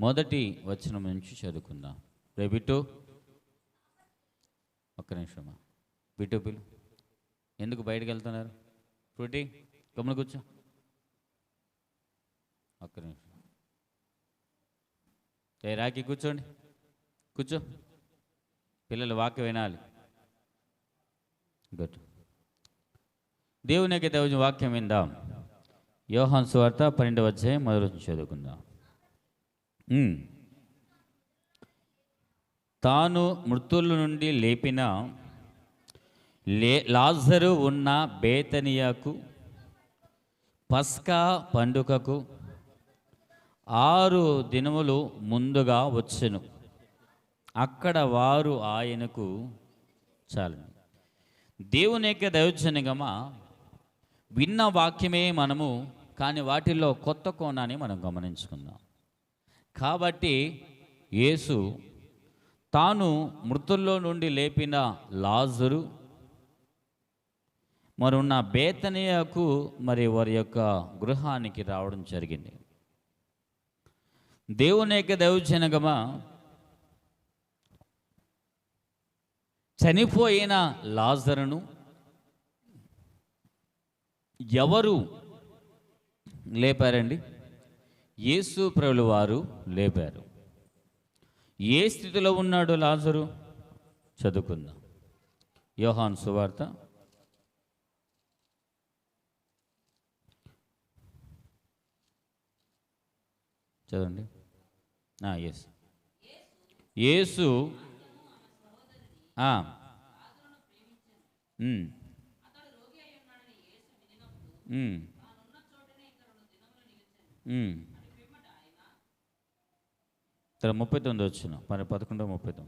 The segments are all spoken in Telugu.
మొదటి వచనం నుంచి చదువుకుందాం. రే బిట్టు, ఒక్క నిమిషమా. బిట్టు పిలు, ఎందుకు బయటకు వెళ్తున్నారు? ఫ్రూటీ గమ్మున కూర్చో, ఒక్క నిమిషం. ఏ రాకి కూర్చోండి, కూర్చో. పిల్లలు వాక్యం వినాలి. గుడ్. దేవుని యొక్క దేవుని వాక్యం విందాం. యోహాను సువార్త 12వ అధ్యాయం మొదటి నుంచి చదువుకుందాం. తాను మృతుల నుండి లేపిన లాజరు ఉన్న బేతనియాకు పస్కా పండుగకు 6 దినములు ముందుగా వచ్చెను. అక్కడ వారు ఆయనకు చాలు. దేవుని యొక్క దైవజనగమా, విన్న వాక్యమే మనము, కానీ వాటిల్లో కొత్త కోణాన్ని మనం గమనించుకుందాం. కాబట్టి యేసు తాను మృతుల్లో నుండి లేపిన లాజరు మరున్న బేతనియాకు మరి వారి యొక్క గృహానికి రావడం జరిగింది. దేవుని యొక్క దైవజనగమా, చనిపోయిన లాజరును ఎవరు లేపారండి? యేసు ప్రభువు వారు లేపారు. ఏ స్థితిలో ఉన్నాడు లాజరు? చదువుకుందాం. యోహాను సువార్త చదవండి. ఎస్, యేసు తన 39 వచ్చిన 11:39.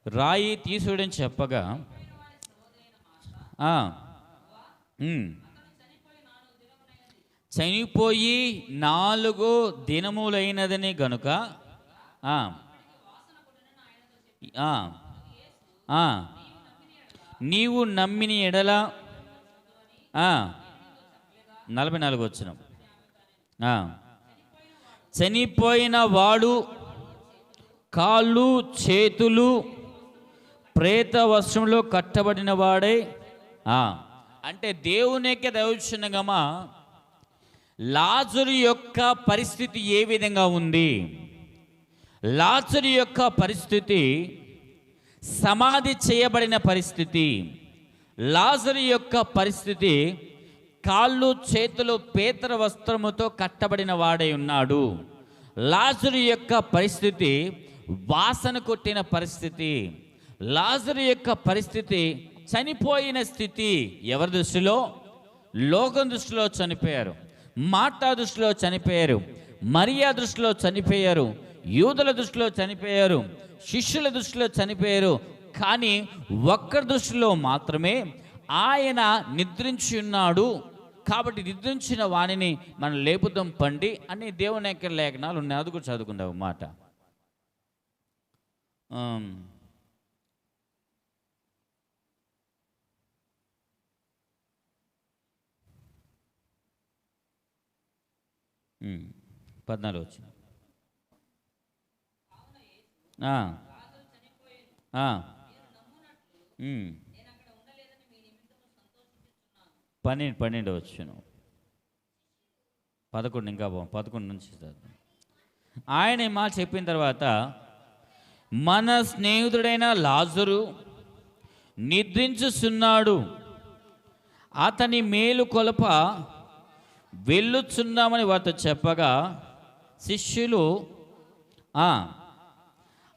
రాయి తీసివేయడం చెప్పగా చనిపోయి 4 దినములైనదని గనుక నీవు నమ్మిన ఎడల 44 వచ్చిన చనిపోయిన వాడు కాళ్ళు చేతులు ప్రేత వస్త్రంలో కట్టబడిన వాడే. అంటే దేవుని యొక్క దైవజనగమా, లాజరు యొక్క పరిస్థితి ఏ విధంగా ఉంది? లాజరు యొక్క పరిస్థితి సమాధి చేయబడిన పరిస్థితి. లాజరు యొక్క పరిస్థితి కాళ్ళు చేతులు పేతర వస్త్రముతో కట్టబడిన వాడై ఉన్నాడు. లాజరు యొక్క పరిస్థితి వాసన కొట్టిన పరిస్థితి. లాజరు యొక్క పరిస్థితి చనిపోయిన స్థితి. ఎవరి దృష్టిలో? లోకం దృష్టిలో చనిపోయారు, మార్తా దృష్టిలో చనిపోయారు, మరియా దృష్టిలో చనిపోయారు, యూదుల దృష్టిలో చనిపోయారు, శిష్యుల దృష్టిలో చనిపోయారు. కానీ ఒక్కరి దృష్టిలో మాత్రమే ఆయన నిద్రించి ఉన్నాడు. కాబట్టి నిద్రించిన వాణిని మనం లేపుదాం పండి అని దేవుని యొక్క లేఖనాలు ఉన్నాయి. అది కూడా చదువుకుందాం మాట. పద్నాలుగు వచ్చిన పన్నెండు వచ్చును 11 ఇంకా 11 నుంచి ఆయన మా చెప్పిన తర్వాత, మన స్నేహితుడైన లాజరు నిద్రించుచున్నాడు, అతని మేలు కొలప వెళ్ళుచున్నామని వారితో చెప్పగా శిష్యులు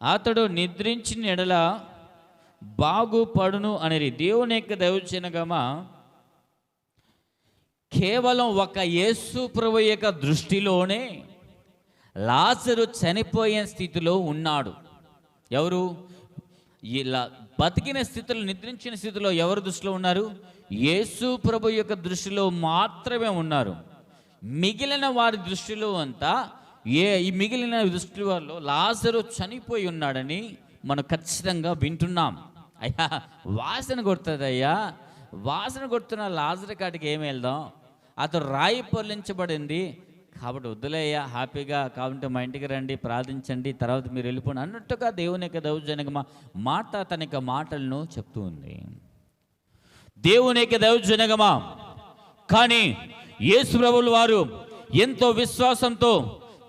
అతడు నిద్రించిన ఎడల బాగుపడును అనేది. దేవుని యొక్క దైవజనగమా, కేవలం ఒక యేసు ప్రభు యొక్క దృష్టిలోనే లాజరు చనిపోయే స్థితిలో ఉన్నాడు. ఎవరు? ఇలా బతికిన స్థితిలో, నిద్రించిన స్థితిలో ఎవరు దృష్టిలో ఉన్నారు? యేసు ప్రభు యొక్క దృష్టిలో మాత్రమే ఉన్నారు. మిగిలిన వారి దృష్టిలో అంతా ఈ మిగిలిన దృష్టి వాళ్ళు లాజరు చనిపోయి ఉన్నాడని మనం ఖచ్చితంగా వింటున్నాం. అయ్యా వాసన కొడుతుంది, అయ్యా వాసన కొడుతున్న లాజరు కాటికి ఏమి వెళ్దాం, అతను రాయి పొర్లించబడింది కాబట్టి వద్దులేయ్యా, హ్యాపీగా కావాలంటే మా ఇంటికి రండి, ప్రార్థించండి, తర్వాత మీరు వెళ్ళిపోండి అన్నట్టుగా దేవుని యొక్క దైవజనక మాట తన యొక్క మాటలను చెప్తూ ఉంది. దేవుని యొక్క దైవజనకమా, కానీ యేసు ప్రభువుల వారు ఎంతో విశ్వాసంతో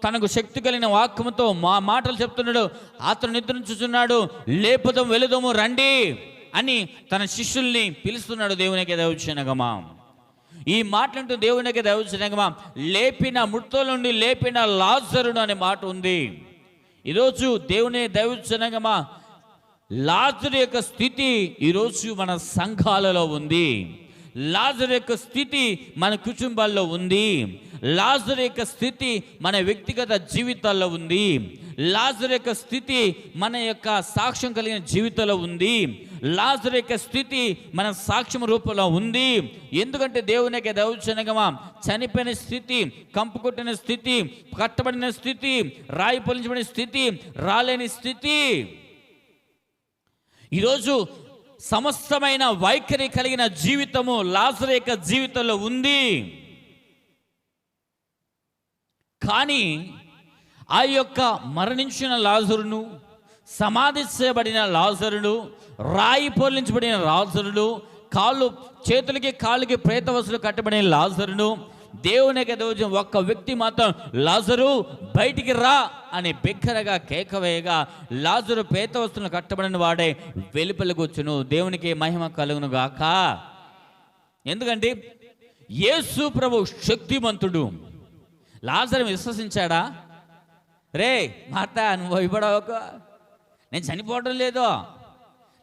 తనకు శక్తి కలిగిన వాక్యముతో మాటలు చెప్తున్నాడు. అతను నిద్రించుచున్నాడు, లేపుదాం వెళుదాము రండి అని తన శిష్యుల్ని పిలుస్తున్నాడు. దేవునికి దైవజనకమా, ఈ మాటలంటూ దేవునికి దైవజనకమా, లేపిన మృతుల నుండి లేపిన లాజరుడు అనే మాట ఉంది. ఈరోజు దేవుని దైవజనకమా, లాజరు యొక్క స్థితి ఈరోజు మన సంఘాలలో ఉంది. లాజరు యొక్క స్థితి మన కుటుంబాల్లో ఉంది. లాజరు యొక్క స్థితి మన వ్యక్తిగత జీవితాల్లో ఉంది. లాజరు యొక్క స్థితి మన యొక్క సాక్ష్యం కలిగిన జీవితంలో ఉంది. లాజరు యొక్క స్థితి మన సాక్ష్యం రూపంలో ఉంది. ఎందుకంటే దేవుని యొక్క దైవజనకమా, చనిపోయిన స్థితి, కంపు కొట్టిన స్థితి, కట్టబడిన స్థితి, రాయి పొలించబడిన స్థితి, రాలేని స్థితి, ఈరోజు సమస్తమైన వైఖరి కలిగిన జీవితము లాజరు యొక్క జీవితంలో ఉంది. కానీ ఆ యొక్క మరణించిన లాజరును, సమాధి చేయబడిన లాజరును, రాయి పొర్లించబడిన లాజరును, చేతులకి కాళ్ళకి ప్రేతవస్తులు కట్టబడిన లాజరును, దేవునికి దైవజనం ఒక్క వ్యక్తి మాత్రం లాజరు బయటికి రా అని బిగ్గరగా కేకవేయగా లాజరు ప్రేతవస్తులను కట్టబడిన వాడే వెలుపలికొచ్చును. దేవునికి మహిమ కలుగును గాక. ఎందుకంటే యేసు ప్రభు శక్తిమంతుడు. లాజరు విశ్వసించాడా? రే మార్త, నువ్వు భయపడవకు, నేను చనిపోవడం లేదు,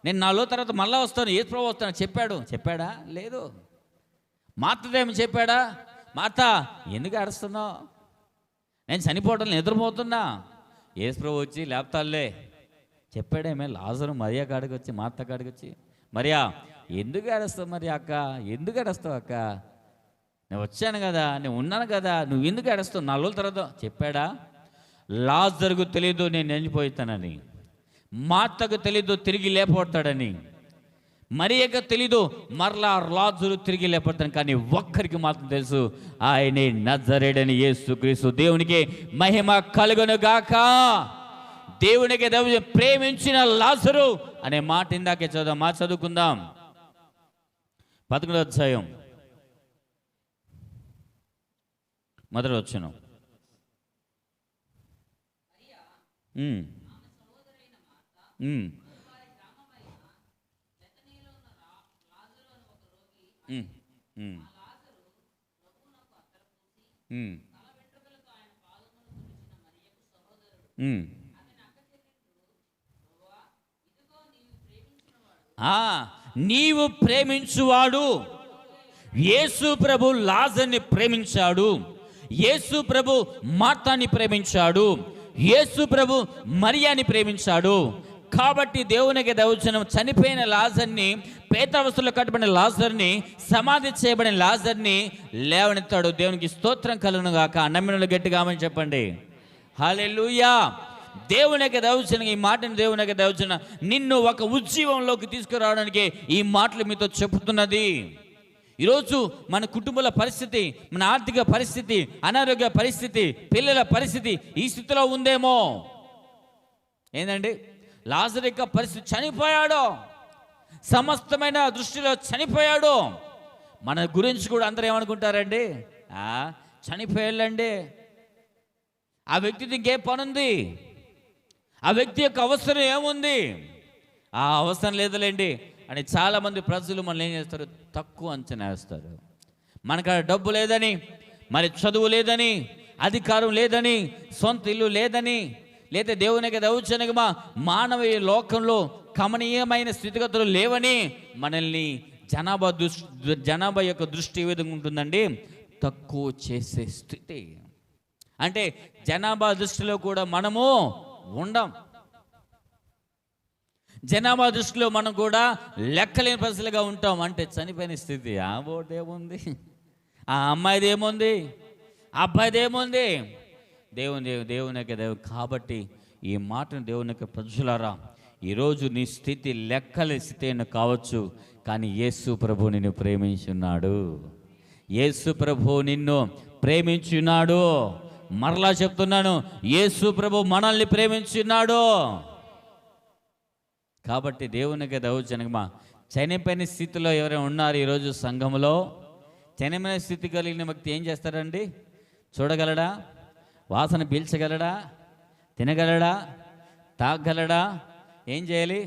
నేను 4 రోజుల తర్వాత మళ్ళీ వస్తాను, యేసు ప్రభు వస్తాను చెప్పాడా? లేదు. మార్తదేమి చెప్పాడా? మార్త, ఎందుకు ఏడుస్తున్నావు? నేను చనిపోవడం నిద్రపోతున్నా, యేసు ప్రభు వచ్చి లేపుతాడులే చెప్పాడేమే. లాజరు మరియా కాడికి వచ్చి, మార్త కాడికి వచ్చి, మరియా ఎందుకు ఏడుస్తావు? మరి అక్క ఎందుకు ఏడుస్తావు? అక్క నేను వచ్చాను కదా, నేను ఉన్నాను కదా, నువ్వు ఎందుకు ఏడుస్తావు? 4 రోజుల తర్వాత చెప్పాడా? లాజరుకు తెలీదు నేను చనిపోతానని, మార్తకు తెలీదు తిరిగి లేపడతాడని, మరియకు తెలీదు మరలా లాజరు తిరిగి లేపడతాను. కానీ ఒక్కరికి మాత్రం తెలుసు, ఆయనే నజరేయుడైన యేసుక్రీస్తు. దేవునికి మహిమ కలుగును గాక. దేవునికి ప్రేమించిన లాజరు అనే మాట ఇందాకే చదువుకుందాం. 11వ అధ్యాయం మొదటి వచనం. నీవు ప్రేమించువాడు. యేసు ప్రభు లాజర్ని ప్రేమించాడు. యేసు ప్రభు మార్తాని ప్రేమించాడు. యేసు ప్రభు మరియాని ప్రేమించాడు. కాబట్టి దేవునికి దైవజనం చనిపోయిన లాజర్ని, ప్రేతావస్థలో కట్టబడిన లాజర్ని, సమాధి చేయబడిన లాజర్ని లేవనెత్తాడు. దేవునికి స్తోత్రం కలుగును గాక. నమ్మినలు గట్టిగా ఆమేన్ చెప్పండి. హల్లెలూయా. దేవునికి దైవజనం, ఈ మాటని దేవునికి దైవజనం నిన్ను ఒక ఉజ్జీవంలోకి తీసుకురావడానికి ఈ మాటలు మీతో చెబుతున్నది. ఈరోజు మన కుటుంబాల పరిస్థితి, మన ఆర్థిక పరిస్థితి, అనారోగ్య పరిస్థితి, పిల్లల పరిస్థితి ఈ స్థితిలో ఉందేమో. ఏంటండి, లాజరు యొక్క పరిస్థితి, చనిపోయాడు, సమస్తమైన దృష్టిలో చనిపోయాడు. మన గురించి కూడా అందరూ ఏమనుకుంటారండి? చనిపోయాళ్ళండి, ఆ వ్యక్తికి ఇంకే పనుంది, ఆ వ్యక్తి యొక్క అవసరం ఏముంది, ఆ అవసరం లేదులేండి అని చాలామంది ప్రజలు మనల్ని ఏం చేస్తారు? తక్కువ అంచనా వేస్తారు. మనకు డబ్బు లేదని, మరి చదువు లేదని, అధికారం లేదని, సొంత ఇల్లు లేదని, లేదా దేవునికి దైవజనకమా మానవ లోకంలో కమనీయమైన స్థితిగతులు లేవని మనల్ని జనాభా యొక్క దృష్టి ఏ విధంగా ఉంటుందండి? తక్కువ చేసే స్థితి. అంటే జనాభా దృష్టిలో కూడా మనము ఉండం. జనాభా దృష్టిలో మనం కూడా లెక్కలేని పరిస్థితులుగా ఉంటాం. అంటే చనిపోయిన స్థితి. ఆ బోర్డు ఏముంది, ఆ అమ్మాయిది ఏముంది, ఆ అబ్బాయిది ఏముంది, దేవునికి కాబట్టి ఈ మాటను దేవునికి ప్రజలారా, ఈరోజు నీ స్థితి లెక్కల స్థితి కావచ్చు, కానీ యేసు ప్రభు నిన్ను ప్రేమించున్నాడు. యేసు ప్రభు నిన్ను ప్రేమించున్నాడు. మరలా చెప్తున్నాను, యేసు ప్రభు మనల్ని ప్రేమించున్నాడు. కాబట్టి దేవునికి దౌర్జన్యమా, చనిపోయిన స్థితిలో ఎవరైనా ఉన్నారు ఈరోజు సంఘంలో? చనిపోయిన స్థితి కలిగిన వ్యక్తి ఏం చేస్తారండి? చూడగలడా? వాసన పీల్చగలడా? తినగలడా? తాగలడా? ఏం చేయాలి?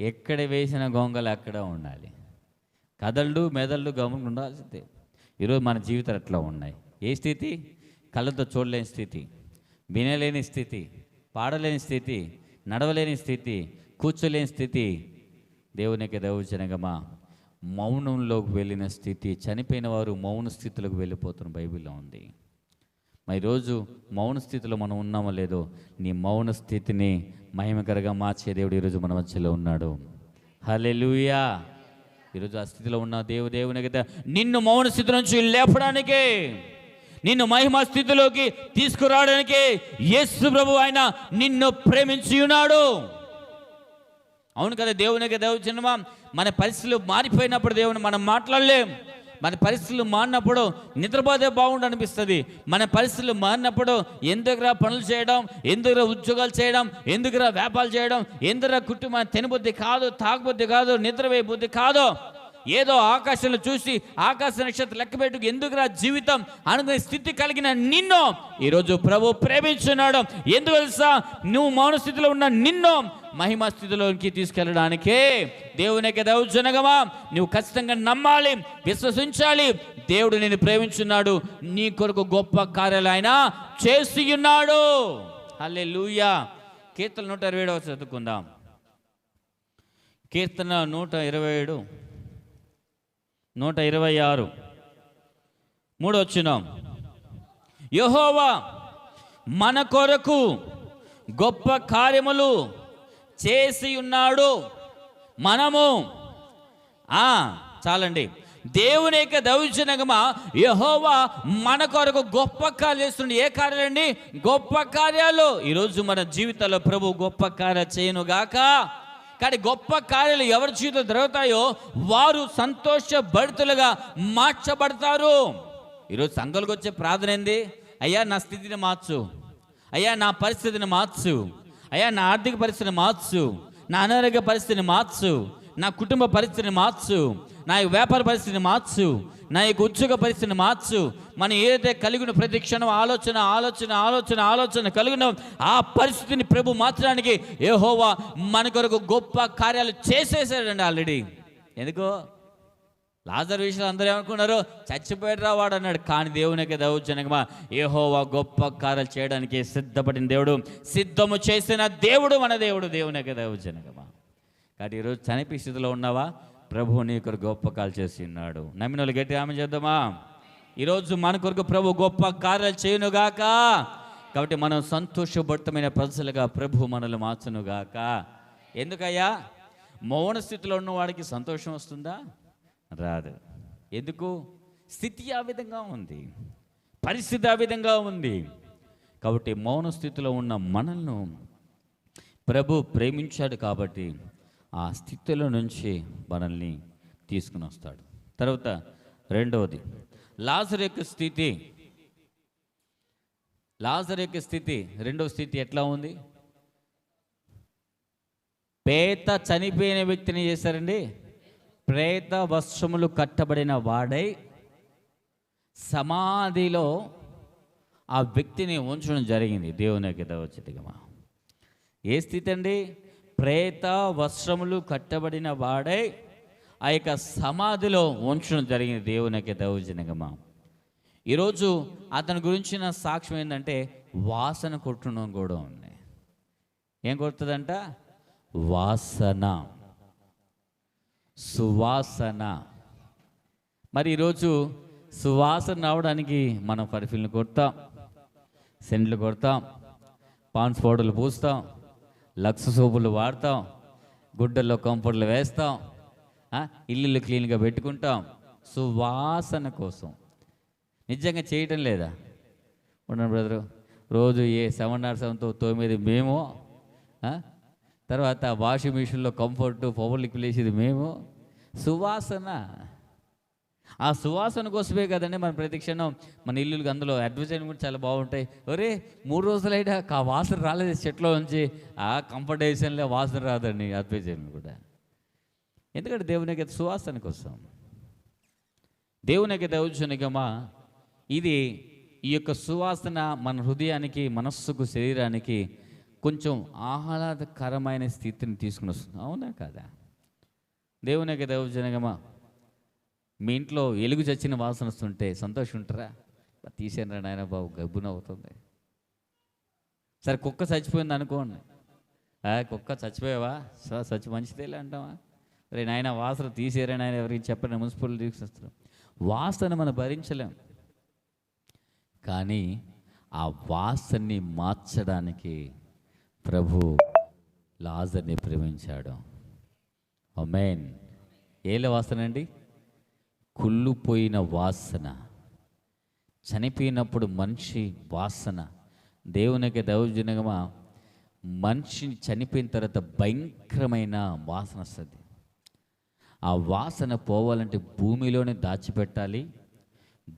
ఎక్కడ వేసిన గొంగలు అక్కడ ఉండాలి. కదళ్ళు మెదళ్ళు గమనం ఉండాల్సిందే. ఈరోజు మన జీవితాలు అట్లా ఉన్నాయి. ఏ స్థితి? కళ్ళతో చూడలేని స్థితి, వినలేని స్థితి, పాడలేని స్థితి, నడవలేని స్థితి, కూర్చోలేని స్థితి. దేవునికి దౌర్జన్యమా, మౌనంలోకి వెళ్ళిన స్థితి. చనిపోయిన వారు మౌన స్థితిలోకి వెళ్ళిపోతున్న బైబిల్లో ఉంది. మరి ఈరోజు మౌన స్థితిలో మనం ఉన్నామో లేదో, నీ మౌన స్థితిని మహిమకరంగా మార్చే దేవుడు ఈరోజు మన మధ్యలో ఉన్నాడు. హల్లెలూయా. ఈరోజు ఆ స్థితిలో ఉన్న దేవునికి నిన్ను మౌన స్థితి నుంచి లేపడానికి, నిన్ను మహిమ స్థితిలోకి తీసుకురావడానికి యేసు ప్రభు ఆయన నిన్ను ప్రేమించి ఉన్నాడు. అవును కదా, దేవునికి దౌర్జన్యమా. మన పరిస్థితులు మారిపోయినప్పుడు దేవుని మనం మాట్లాడలేం. మన పరిస్థితులు మారినప్పుడు నిద్రపోతే బాగుండు అనిపిస్తుంది. మన పరిస్థితులు మారినప్పుడు ఎందుకురా పనులు చేయడం, ఎందుకురా ఉద్యోగాలు చేయడం, ఎందుకురా వ్యాపారాలు చేయడం, ఎందుకురా కుటుంబాన్ని తినబుద్ధి కాదు, తాగబుద్ధి కాదు, నిద్రపోయే బుద్ధి కాదు, ఏదో ఆకాశంలో చూసి ఆకాశ నక్షత్రం లెక్క పెట్టుకు ఎందుకురా జీవితం అనుకునే స్థితి కలిగిన నిన్ను ఈరోజు ప్రభు ప్రేమించున్నాడు. ఎందుకు తెలుసా? నువ్వు మౌన స్థితిలో ఉన్న నిన్ను మహిమ స్థితిలోకి తీసుకెళ్ళడానికే. దేవునికి దౌర్జన్యమా, నువ్వు ఖచ్చితంగా నమ్మాలి, విశ్వసించాలి. దేవుడు నిన్ను ప్రేమించున్నాడు. నీ కొరకు గొప్ప కార్యాలు ఆయన చేసి ఉన్నాడు. హల్లెలూయా. కీర్తన 127 చదువుకుందాం. కీర్తన 127, 126, 3 వచనం. యెహోవా మన కొరకు గొప్ప కార్యములు చేసి ఉన్నాడు. మనము చాలండి. దేవుని యొక్క దౌర్జన్యమా, యెహోవా మన కొరకు గొప్ప కార్యాలు చేస్తుండే. ఏ కార్యాలండి? గొప్ప కార్యాలు. ఈరోజు మన జీవితంలో ప్రభు గొప్ప కార్యాలు చేయనుగాక. కానీ గొప్ప కార్యాలు ఎవరి జీవితంలో జరుగుతాయో వారు సంతోషభరితులుగా మార్చబడతారు. ఈరోజు సంఘాలకు వచ్చే ప్రార్థన ఏంది? అయ్యా నా స్థితిని మార్చు, అయ్యా నా పరిస్థితిని మార్చు, అయ్యా నా ఆర్థిక పరిస్థితిని మార్చు, నా అనారోగ్య పరిస్థితిని మార్చు, నా కుటుంబ పరిస్థితిని మార్చు, నా వ్యాపార పరిస్థితిని మార్చు, నా యొక్క ఉద్యోగ పరిస్థితిని మార్చు. మనం ఏదైతే కలిగిన ప్రతి క్షణం ఆలోచన కలిగిన ఆ పరిస్థితిని ప్రభు మార్చడానికి యెహోవా మన కొరకు గొప్ప కార్యాలు చేసేసాడండి ఆల్రెడీ. ఎందుకో లాజరు విషయంలో అందరూ ఏమనుకున్నారు? చచ్చిపోయాడురా వాడు అన్నాడు. కానీ దేవునికి దౌర్జన్యమా, యెహోవా గొప్ప కార్యాలు చేయడానికి సిద్ధపడిన దేవుడు, సిద్ధము చేసిన దేవుడు మన దేవుడు. దేవునికి దౌర్జన్యమా. కాబట్టి ఈరోజు చనిపోయే స్థితిలో ఉన్నావా? ప్రభు నీ కొరకు గొప్ప కార్యాలు చేసి ఉన్నాడు. నమ్మిన వాళ్ళు గట్టి ఆమె చేద్దామా? ఈరోజు మన కొరకు ప్రభు గొప్ప కార్యాలు చేయనుగాక. కాబట్టి మనం సంతోషభరితమైన ప్రజలుగా ప్రభు మనల్ని మార్చునుగాక. ఎందుకయ్యా? మౌన స్థితిలో ఉన్న వాడికి సంతోషం వస్తుందా? రాదు. ఎందుకు? స్థితి ఆ విధంగా ఉంది, పరిస్థితి ఆ విధంగా ఉంది. కాబట్టి మౌన స్థితిలో ఉన్న మనల్ని ప్రభు ప్రేమించాడు. కాబట్టి ఆ స్థితిలో నుంచి మనల్ని తీసుకుని వస్తాడు. తర్వాత రెండవది, లాజరు యొక్క స్థితి. లాజరు యొక్క స్థితి, రెండవ స్థితి ఎట్లా ఉంది? పేత చనిపోయిన వ్యక్తిని చేశారండి. ప్రేత వస్త్రములు కట్టబడిన వాడై సమాధిలో ఆ వ్యక్తిని ఉంచడం జరిగింది. దేవునికి దౌర్జన్యమా. ఏ స్థితి అండి? ప్రేత వస్త్రములు కట్టబడిన వాడై ఆ యొక్క సమాధిలో ఉంచడం జరిగింది. దేవునికి దౌర్జన్యమా. ఈరోజు అతని గురించిన సాక్ష్యం ఏంటంటే వాసన కొట్టడం కూడా ఉంది. ఏం కొడుతుందంట? వాసన, సువాసన. మరి ఈరోజు సువాసన రావడానికి మనం పర్ఫ్యూమ్లు కొడతాం, సెంట్లు కొడతాం, పాన్స్ పౌడర్లు పూస్తాం, లక్స్ సోపులు వాడతాం, గుడ్డల్లో కంఫర్ట్లు వేస్తాం, ఇల్లు క్లీన్గా పెట్టుకుంటాం సువాసన కోసం. నిజంగా చేయటం లేదా? ఉన్నాను బ్రదరు. రోజు 7 hours 9 మేము, తర్వాత వాషింగ్ మిషన్లో కంఫర్ట్ పవర్ లిక్విడ్ వేసేది మేము. సువాసన ఆ సువాసన కోసమే కదండి మన ప్రతి క్షణం మన ఇల్లుకి అందులో అడ్వర్టైజ్మెంట్ కూడా చాలా బాగుంటాయి. ఒరే 3 రోజులైనా ఆ వాసన రాలేదు చెట్లో నుంచి, ఆ కంఫర్టేషన్లే వాసన రాదండి అడ్వర్టైజ్మెంట్ కూడా. ఎందుకంటే దేవునికి సువాసన కోసం, దేవునికి దౌర్జన్యమా ఇది ఈ యొక్క సువాసన మన హృదయానికి, మనస్సుకు, శరీరానికి కొంచెం ఆహ్లాదకరమైన స్థితిని తీసుకుని వస్తుంది. అవునా కాదా? దేవునికి దౌర్జన్యమా మీ ఇంట్లో ఎలుగు చచ్చిన వాసన వస్తుంటే సంతోషం ఉంటారా? తీసాను నాయన బాబు గబ్బున అవుతుంది. సరే కుక్క చచ్చిపోయింది అనుకోండి, కుక్క చచ్చిపోయావా, చచ్చి మంచిదేలే అంటావా? రే నాయన వాసన తీసేరా నాయన, ఎవరికి చెప్పండి, మున్సిపల్ తీసుకొస్తారు. వాసన మనం భరించలేం, కానీ ఆ వాసనని మార్చడానికి ప్రభు లాజర్ని ప్రేమించాడు. ఆమేన్. ఏల వాసన అండి? కుళ్ళిపోయిన వాసన, చనిపోయినప్పుడు మనిషి వాసన. దేవునికి దౌర్జన్యంగా మనిషి చనిపోయిన తర్వాత భయంకరమైన వాసన వస్తుంది. ఆ వాసన పోవాలంటే భూమిలోనే దాచిపెట్టాలి.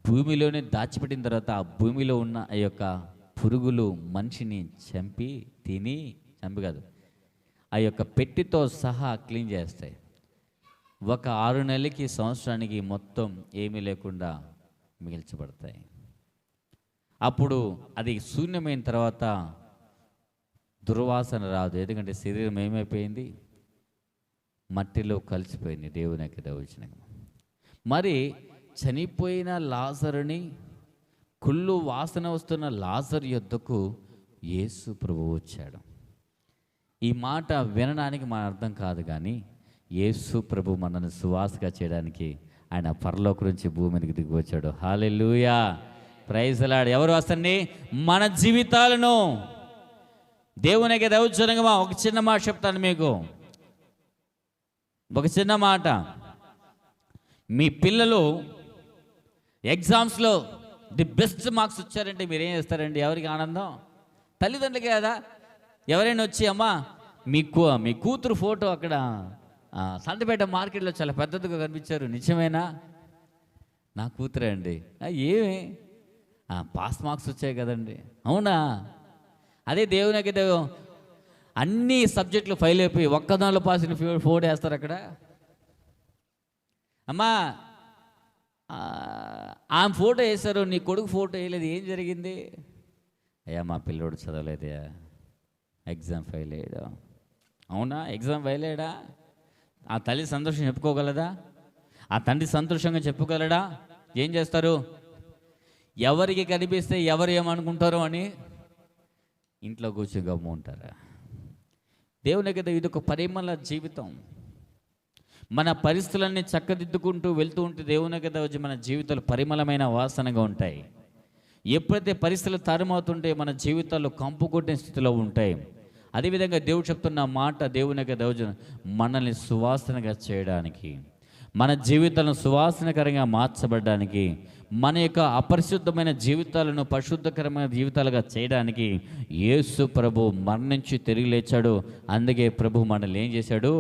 భూమిలోనే దాచిపెట్టిన తర్వాత ఆ భూమిలో ఉన్న ఆ యొక్క పురుగులు మనిషిని చంపి కాదు, ఆ యొక్క పెట్టితో సహా క్లీన్ చేస్తాయి. ఒక 6 నెలలకి, సంవత్సరానికి మొత్తం ఏమీ లేకుండా మిగిల్చబడతాయి. అప్పుడు అది శూన్యమైన తర్వాత దుర్వాసన రాదు, ఎందుకంటే శరీరం ఏమైపోయింది, మట్టిలో కలిసిపోయింది. దేవునికి దౌర్జన్యం. మరి చనిపోయిన లాజరుని, కుళ్ళు వాసన వస్తున్న లాజరు యొద్దకు యేసు ప్రభువు వచ్చాడు. ఈ మాట వినడానికి మన అర్థం కాదు, కానీ యేసు ప్రభు మనల్ని సువాసగా చేయడానికి ఆయన పరలోకం నుంచి భూమి మీదకి దిగి వచ్చాడు. హల్లెలూయా, ప్రైజ్ ది లార్డ్. ఎవరు వస్తండి? మన జీవితాలను. దేవునికి దౌర్జన్యంగా ఒక చిన్న మాట చెప్తాను మీకు, ఒక చిన్న మాట. మీ పిల్లలు ఎగ్జామ్స్లో ది బెస్ట్ మార్క్స్ వచ్చారంటే మీరు ఏం చేస్తారండి? ఎవరికి ఆనందం? తల్లిదండ్రులకే కదా. ఎవరైనా వచ్చి అమ్మా మీ కూతురు ఫోటో అక్కడ సంతపేట మార్కెట్లో చాలా పెద్దదిగా కనిపించారు, నిజమేనా? నా కూతురే అండి. ఏమి పాస్ మార్క్స్ వచ్చాయి కదండి. అవునా? అదే దేవునికి అన్ని సబ్జెక్టులు ఫెయిల్ అయిపోయి ఒక్కదానిలో పాస్ అయిన ఫోటో వేస్తారు అక్కడ. అమ్మా ఆమె ఫోటో వేశారు, నీ కొడుకు ఫోటో వేయలేదు, ఏం జరిగింది? అయ్యా మా పిల్లోడు చదవలేదే, ఎగ్జామ్ ఫెయిల్ అయ్యాడు. అవునా? ఎగ్జామ్ ఫెయిల్ అయ్యాడా? ఆ తల్లి సంతోషం చెప్పుకోగలదా? ఆ తండ్రి సంతోషంగా చెప్పుకోగలడా? ఏం చేస్తారు? ఎవరికి కనిపిస్తే ఎవరు ఏమనుకుంటారో అని ఇంట్లో కూర్చొని గమ్ము ఉంటారా? దేవునికి ఇది ఒక పరిమళ జీవితం. మన పరిస్థితులన్నీ చక్కదిద్దుకుంటూ వెళ్తూ ఉంటే దేవునికి వచ్చి మన జీవితాలు పరిమళమైన వాసనగా ఉంటాయి. ఎప్పుడైతే పరిస్థితులు తారుమవుతుంటే మన జీవితాల్లో కంపు కొట్టిన స్థితిలో ఉంటాయి. అదేవిధంగా దేవుడు చెప్తున్న మాట, దేవునికి దౌర్జన్యం మనల్ని సువాసనగా చేయడానికి, మన జీవితాలను సువాసనకరంగా మార్చబడడానికి, మన యొక్క అపరిశుద్ధమైన జీవితాలను పరిశుద్ధకరమైన జీవితాలుగా చేయడానికి యేసు ప్రభు మరణించి తిరిగి లేచాడు. అందుకే ప్రభు మనల్ని ఏం చేశాడు?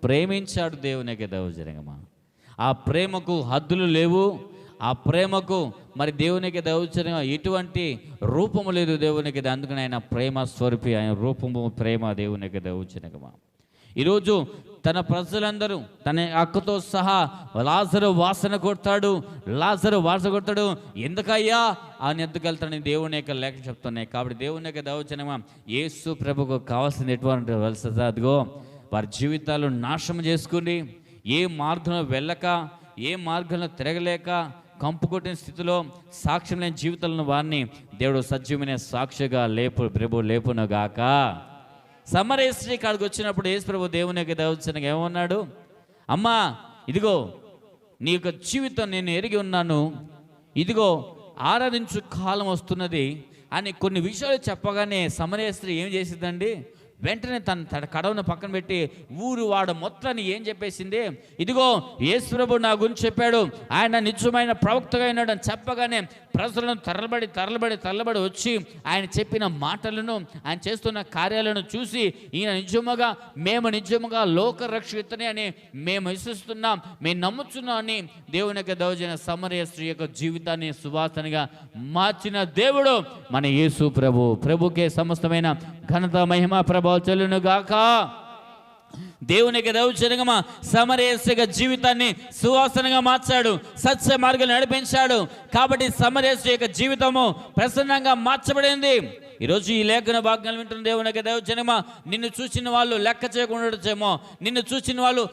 ప్రేమించాడు. దేవునికి దౌర్జన్యమా ఆ ప్రేమకు హద్దులు లేవు. ఆ ప్రేమకు మరి దేవునికి దౌర్జన్యం ఎటువంటి రూపము లేదు దేవునికి. అందుకని ఆయన ప్రేమ స్వరూపి, ఆయన రూపము ప్రేమ. దేవునికి దౌర్జన్యమా ఈరోజు తన ప్రజలందరూ తన అక్కతో సహా లాజరు వాసన కొడతాడు, లాజరు వాసన కొడతాడు. ఎందుకయ్యా ఆయన ఎందుకు వెళ్తాడని దేవుని యొక్క లేఖ చెప్తున్నాయి. కాబట్టి దేవుని యొక్క దౌర్జన్యమా యేసు ప్రభుకు కావాల్సింది ఎటువంటి వలస అదిగో వారి జీవితాలు నాశనం చేసుకుని ఏ మార్గంలో వెళ్ళక, ఏ మార్గంలో తిరగలేక, కంపు కొట్టిన స్థితిలో సాక్ష్యం లేని జీవితాలను వారిని దేవుడు సజీవమైన సాక్షిగా ప్రభు లేపునగాక. సమరయ స్త్రీ కాడికి వచ్చినప్పుడు యేసు ప్రభు దేవుని యొక్క దౌర్జన్యంగా ఏమన్నాడు? అమ్మా ఇదిగో నీ యొక్క జీవితం నేను ఎరిగి ఉన్నాను, ఇదిగో ఆరాధించు కాలం వస్తున్నది అని కొన్ని విషయాలు చెప్పగానే సమరయ స్త్రీ ఏం చేసిందండి? వెంటనే తన కడవను పక్కన పెట్టి ఊరు వాడ మొత్తాన్ని ఏం చెప్పేసింది, ఇదిగో యేసు ప్రభు నా గురించి చెప్పాడు, ఆయన నిజమైన ప్రవక్తగా ఉన్నాడు అని చెప్పగానే ప్రజలను తరలబడి వచ్చి ఆయన చెప్పిన మాటలను, ఆయన చేస్తున్న కార్యాలను చూసి మేము నిజముగా లోక రక్షితనే అని మేము విశ్వసిస్తున్నాం, మేము నమ్ముతున్నాం అని దేవుని యొక్క దౌర్జన్య సమరయ స్త్రీ యొక్క జీవితాన్ని సువాసనగా మార్చిన దేవుడు మన యేసు ప్రభుకే సమస్తమైన ఘనత మహిమ ప్రభావం చెల్లును గాక. దేవునికి దౌర్జన్యంగా సమరయేసు జీవితాన్ని సువాసనగా మార్చాడు, సత్య మార్గాలు నడిపించాడు. కాబట్టి సమరయేసు యొక్క జీవితము ప్రసన్నంగా మార్చబడింది. ఈరోజు ఈ లేఖన భాగ్యాలు వింటున్న దేవునికి దైవజనమా, నిన్ను చూసిన వాళ్ళు లెక్క చేయకుండా ఉండొచ్చేమో, నిన్ను చూసిన వాళ్ళు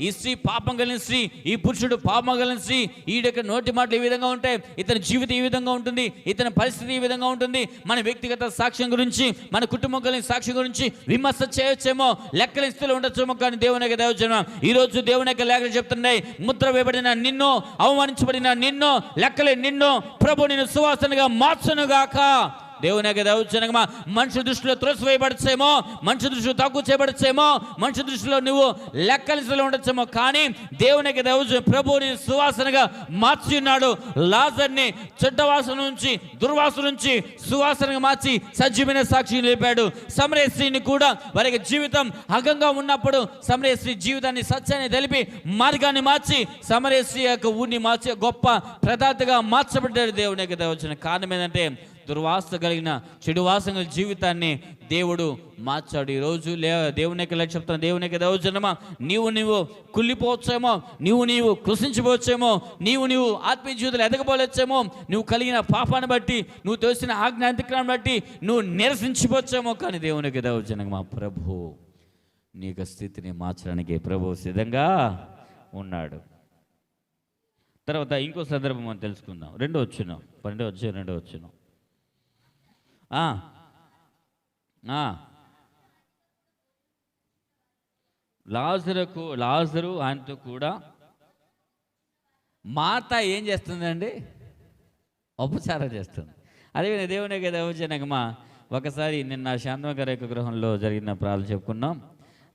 ఈ స్త్రీ పాపం కలిగిన స్త్రీ, ఈ పురుషుడు పాపం కలిగిన స్త్రీ, ఈడొక్క నోటి మాటలు ఈ విధంగా ఉంటాయి, ఇతని జీవితం ఈ విధంగా ఉంటుంది, ఇతని పరిస్థితి ఈ విధంగా ఉంటుంది, మన వ్యక్తిగత సాక్ష్యం గురించి, మన కుటుంబం కలిగిన సాక్ష్యం గురించి విమర్శ చేయొచ్చేమో, లెక్కల స్థితిలో ఉండొచ్చేమో. కానీ దేవునికి దైవజనమా, ఈరోజు దేవుని యొక్క లేఖలు చెప్తున్నాయి, ముద్ర వేయబడిన నిన్ను, అవమానించబడిన నిన్ను, లెక్కలే నిన్ను ప్రభు నిన్ను సువాసనగా మార్చునుగాక. దేవుని యొక్క దౌర్జన్యంగా మనిషి దృష్టిలో త్రోసివేయబడచ్చేమో, మనిషి దృష్టిలో తక్కువ చేయబడచ్చేమో, మనిషి దృష్టిలో నువ్వు లెక్కలిసలో ఉండొచ్చేమో, కానీ దేవుని యొక్క దౌర్జన్యం ప్రభువుని సువాసనగా మార్చి ఉన్నాడు. లాజర్ని చెడ్డవాసన నుంచి, దుర్వాసన నుంచి సువాసనగా మార్చి సజీవమైన సాక్షి నిలిపాడు. సమరయ స్త్రీని కూడా వారికి జీవితం అగంగా ఉన్నప్పుడు సమరయ స్త్రీ జీవితాన్ని, సత్యాన్ని తెలిపి మార్గాన్ని మార్చి సమరయ స్త్రీ యొక్క ఊరిని మార్చి గొప్ప ప్రదాతగా మార్చబడ్డాడు దేవుని యొక్క దౌర్జన్యం. కారణం ఏంటంటే దుర్వాసన కలిగిన చెడు వాసన జీవితాన్ని దేవుడు మార్చాడు. ఈరోజు దేవుని యొక్క చెప్తాను, దేవుని యొక్క దౌర్జన్యమా, నీవు కుళ్ళిపోవచ్చేమో, నీవు కృషించిపోవచ్చేమో, నీవు ఆత్మీయ జీవితంలో ఎదగపోవచ్చేమో, నువ్వు కలిగిన పాపాన్ని బట్టి, నువ్వు తోసిన ఆజ్ఞాంతిక్రాన్ని బట్టి నువ్వు నిరసించిపోవచ్చేమో. కానీ దేవుని యొక్క దౌర్జన్యమా, ప్రభు నీ యొక్క స్థితిని మార్చడానికి ప్రభు సిద్ధంగా ఉన్నాడు. తర్వాత ఇంకో సందర్భం మనం తెలుసుకుందాం. 12వ వచనం. లాజరు ఆయనతో కూడా మార్త ఏం చేస్తుందండి? ఉపచారం చేస్తుంది. అదే దేవుని యొక్క దైవజనమా, ఒకసారి నిన్న శాంతమ్మ గారి యొక్క గృహంలో జరిగిన ప్రార్థన చెప్పుకున్నాం,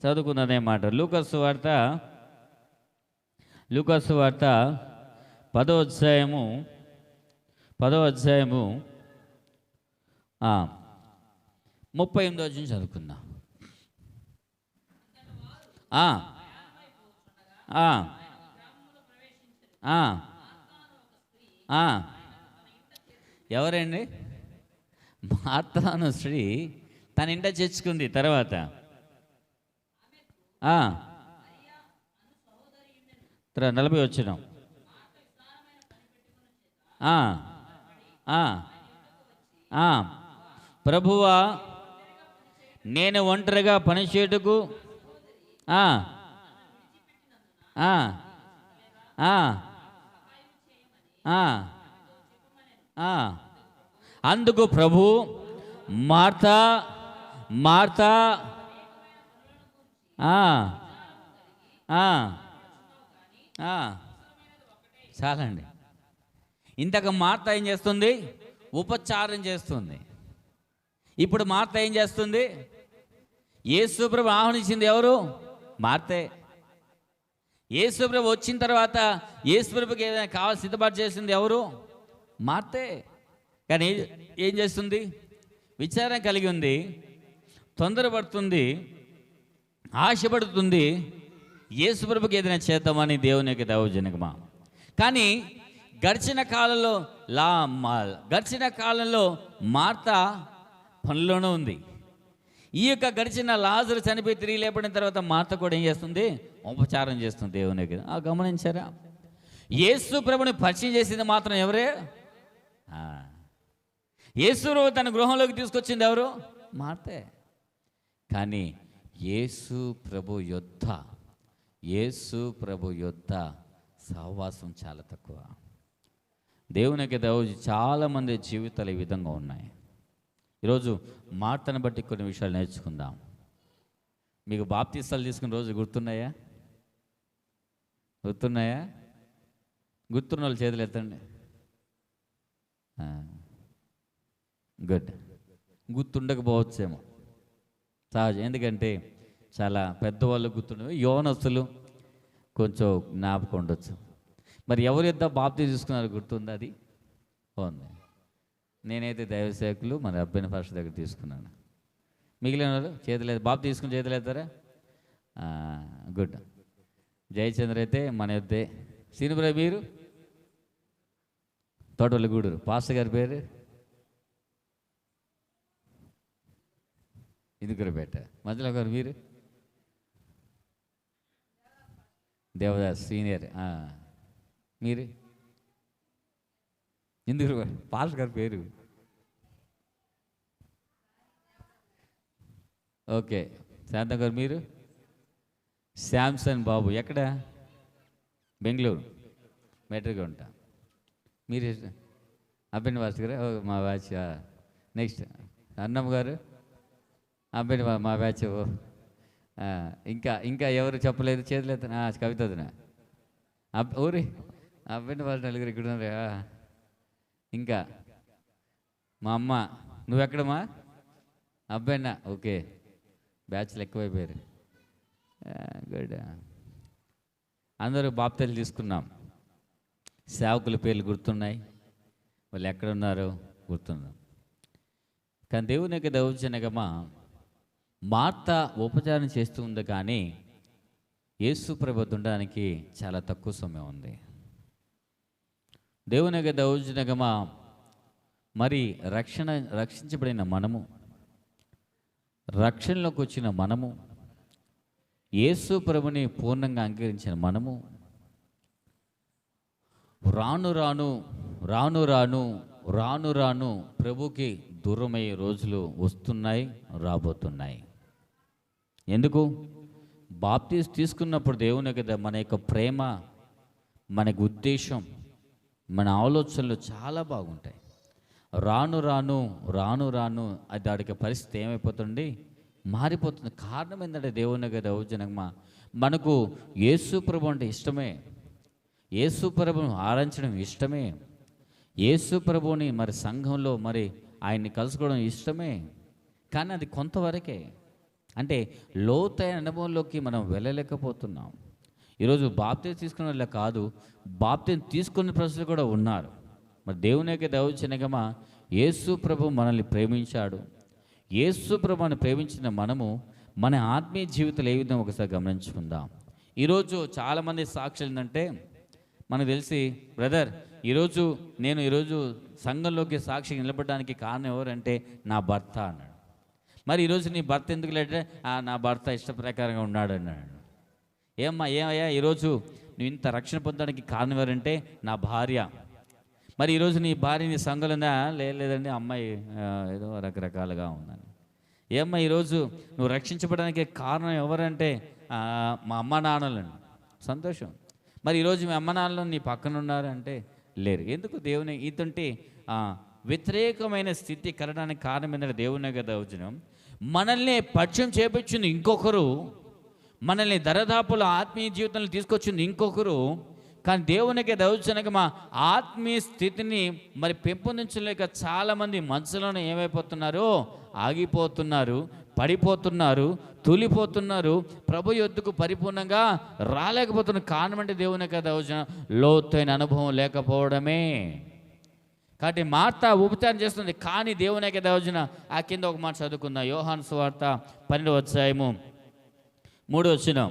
చదువుకున్నదే మాట. లూకాసు వార్త 10వ అధ్యాయము 38వ వచనం చదువుకుందాం. ఎవరండి? మార్తాను స్త్రీ తన ఇంట చేర్చుకుంది. తర్వాత 40 వచనం. ప్రభువా, నేను ఒంటరిగా పనిచేయుటకు అందుకు ప్రభు మార్తా చాలండి. ఇంతకు మార్త ఏం చేస్తుంది? ఉపచారం చేస్తుంది. ఇప్పుడు మార్త ఏం చేస్తుంది? యేసు ప్రభు ఆహ్వానించింది ఎవరు? మార్తే. యేసు ప్రభు వచ్చిన తర్వాత యేసు ప్రభుకి ఏదైనా కావాలి సిద్ధపాటు చేసింది ఎవరు? మార్తే. కానీ ఏం చేస్తుంది? విచారం కలిగి ఉంది, తొందరపడుతుంది, ఆశపడుతుంది, యేసు ప్రభుకి ఏదైనా చేద్దామని దేవుని యొక్క దౌర్జన్యమా. కానీ గడిచిన కాలంలో మార్త పనిలోనే ఉంది. ఈ యొక్క గడిచిన లాజరు చనిపోయి తిరిగి లేపడిన తర్వాత మార్త కూడా ఏం చేస్తుంది? ఉపచారం చేస్తుంది దేవునికి. గమనించారా? యేసు ప్రభుని పరిచయం చేసింది మాత్రం ఎవరే? యేసు ప్రభు తన గృహంలోకి తీసుకొచ్చింది ఎవరు? మార్తే. కానీ యేసు ప్రభు యొద్ద సహవాసం చాలా తక్కువ. దేవునికి చాలామంది జీవితాలు ఈ విధంగా ఉన్నాయి. ఈరోజు మార్తను బట్టి కొన్ని విషయాలు నేర్చుకుందాం. మీకు బాప్తీసాలు తీసుకున్న రోజు గుర్తున్నాయా? గుర్తున్న వాళ్ళు చేతులు ఎత్తండి. గుడ్. గుర్తుండకపోవచ్చేమో. సహజం. ఎందుకంటే చాలా పెద్దవాళ్ళు గుర్తుండవు, యవ్వనస్తులు కొంచెం జ్ఞాపకం ఉండొచ్చు. మరి ఎవరు ఇద్దరు బాప్తీసం తీసుకున్నారు గుర్తుందా? అది బాగుంది. నేనైతే దైవ సేవకులు మన అబ్బాయిని ఫస్ట్ దగ్గర తీసుకున్నాను. మిగిలిన వాళ్ళు చేతులేదు, బాబు తీసుకుని చేతులేస్తారా? గుడ్. జయచంద్ర అయితే మన యొద్దే. సీనుబ్రాయ్ మీరు తోటవల్లి గూడూరు. పాస్టర్ గారి పేరు ఇందుకురపేట. మధ్యలో గారు మీరు దేవదాస్ సీనియర్. మీరు ఇందుకు పాస్టర్ గారి పేరు ఓకే. శాంతం గారు మీరు శాంసన్ బాబు. ఎక్కడ? బెంగళూరు మెట్రిక్ ఉంటా. మీరు అబ్బాయి వాసు గారు మా బ్యాచ్. నెక్స్ట్ అన్నమ్మ గారు అబ్బాయి మా బ్యాచ్. ఇంకా ఇంకా ఎవరు చెప్పలేదు చేతులేదు? కవితదిన ఊరి అబ్బాయిని వాళ్ళు నలుగురు ఇక్కడ ఉన్నారా? ఇంకా మా అమ్మ. నువ్వెక్కడమ్మా? అబ్బాయినా? ఓకే, బ్యాచ్లు ఎక్కువైపోయారు. గుడ్. అందరూ బాప్తీసాలు తీసుకున్నాం. సేవకుల పేర్లు గుర్తున్నాయి, వాళ్ళు ఎక్కడున్నారో గుర్తున్నాం. కానీ దేవుని యొక్క దౌర్జన్యమా మార్త ఉపచారం చేస్తూ ఉంది, కానీ యేసు ప్రభు ఉండడానికి చాలా తక్కువ సమయం ఉంది. దేవుని యొక్క దౌర్జన్యమా మరి రక్షించబడిన మనము, రక్షణలోకి వచ్చిన మనము, యేసు ప్రభుని పూర్ణంగా అంగీకరించిన మనము రాను రాను రాను రాను రాను రాను ప్రభుకి దూరమయ్యే రోజులు వస్తున్నాయి, రాబోతున్నాయి. ఎందుకు? బాప్తీసం తీసుకున్నప్పుడు దేవుని కదా మన యొక్క ప్రేమ, మనకు ఉద్దేశం, మన ఆలోచనలు చాలా బాగుంటాయి. రాను రాను రాను రాను అది దానికి పరిస్థితి ఏమైపోతుంది? మారిపోతుంది. కారణం ఏంటంటే దేవుని కదా దౌర్జన్యమా మనకు యేసు ప్రభు అంటే ఇష్టమే, యేసు ప్రభువును ఆరాధించడం ఇష్టమే, యేసు ప్రభువుని మరి సంఘంలో మరి ఆయన్ని కలుసుకోవడం ఇష్టమే. కానీ అది కొంతవరకే, అంటే లోతైన అనుభవంలోకి మనం వెళ్ళలేకపోతున్నాం. ఈరోజు బాప్తీసం తీసుకున్న వాళ్ళే కాదు, బాప్తీసం తీసుకునే ప్రజలు కూడా ఉన్నారు. మరి దేవుని యొక్క దౌర్జన్యమా యేసు ప్రభు మనల్ని ప్రేమించాడు. యేసు ప్రభుని ప్రేమించిన మనము మన ఆత్మీయ జీవితాలు ఏ విధంగా ఒకసారి గమనించుకుందాం. ఈరోజు చాలామంది సాక్షులు ఏంటంటే మనకు తెలిసి, బ్రదర్ నేను ఈరోజు సంఘంలోకి సాక్షి నిలబడడానికి కారణం ఎవరంటే నా భర్త అన్నాడు. మరి ఈరోజు నీ భర్త ఎందుకు లేదంటే నా భర్త ఇష్ట ప్రకారంగా ఉన్నాడు అన్నాడు. ఏమయ్యా ఈరోజు నువ్వు ఇంత రక్షణ పొందడానికి కారణం ఎవరంటే నా భార్య. మరి ఈరోజు నీ భార్య నీ సంఘంలో ఉందా? లేదండి, అమ్మాయి ఏదో రకరకాలుగా ఉందని. ఏమ్మా ఈరోజు నువ్వు రక్షించబడడానికి కారణం ఎవరంటే మా అమ్మ నాన్నలండి. సంతోషం. మరి ఈరోజు మీ అమ్మ నాన్నలు నీ పక్కన ఉన్నారంటే లేరు. ఎందుకు? దేవుని ఇదంటే వ్యతిరేకమైన స్థితి కలగడానికి కారణం ఏంటంటే దేవుని యొక్క దౌర్జన్యం. మనల్ని పరిచయం చేపించింది ఇంకొకరు, మనల్ని దరదాపుల ఆత్మీయ జీవితంలో తీసుకొచ్చింది ఇంకొకరు. కానీ దేవునికి దౌర్జన్యంగా మా ఆత్మీయ స్థితిని మరి పెంపొందించలేక చాలామంది మనసులోనే ఏమైపోతున్నారు? ఆగిపోతున్నారు, పడిపోతున్నారు, తూలిపోతున్నారు, ప్రభు యొద్దకు పరిపూర్ణంగా రాలేకపోతున్న కారణం అంటే దేవుని యొక్క దౌర్జన్యం, లోతైన అనుభవం లేకపోవడమే. కాబట్టి మార్త ఉపచారం చేస్తుంది, కానీ దేవుని యొక్క దౌర్జన్యం. ఆ కింద ఒక మాట చదువుకుందాం. యోహాను సువార్త 12వ అధ్యాయము 3వ వచనం.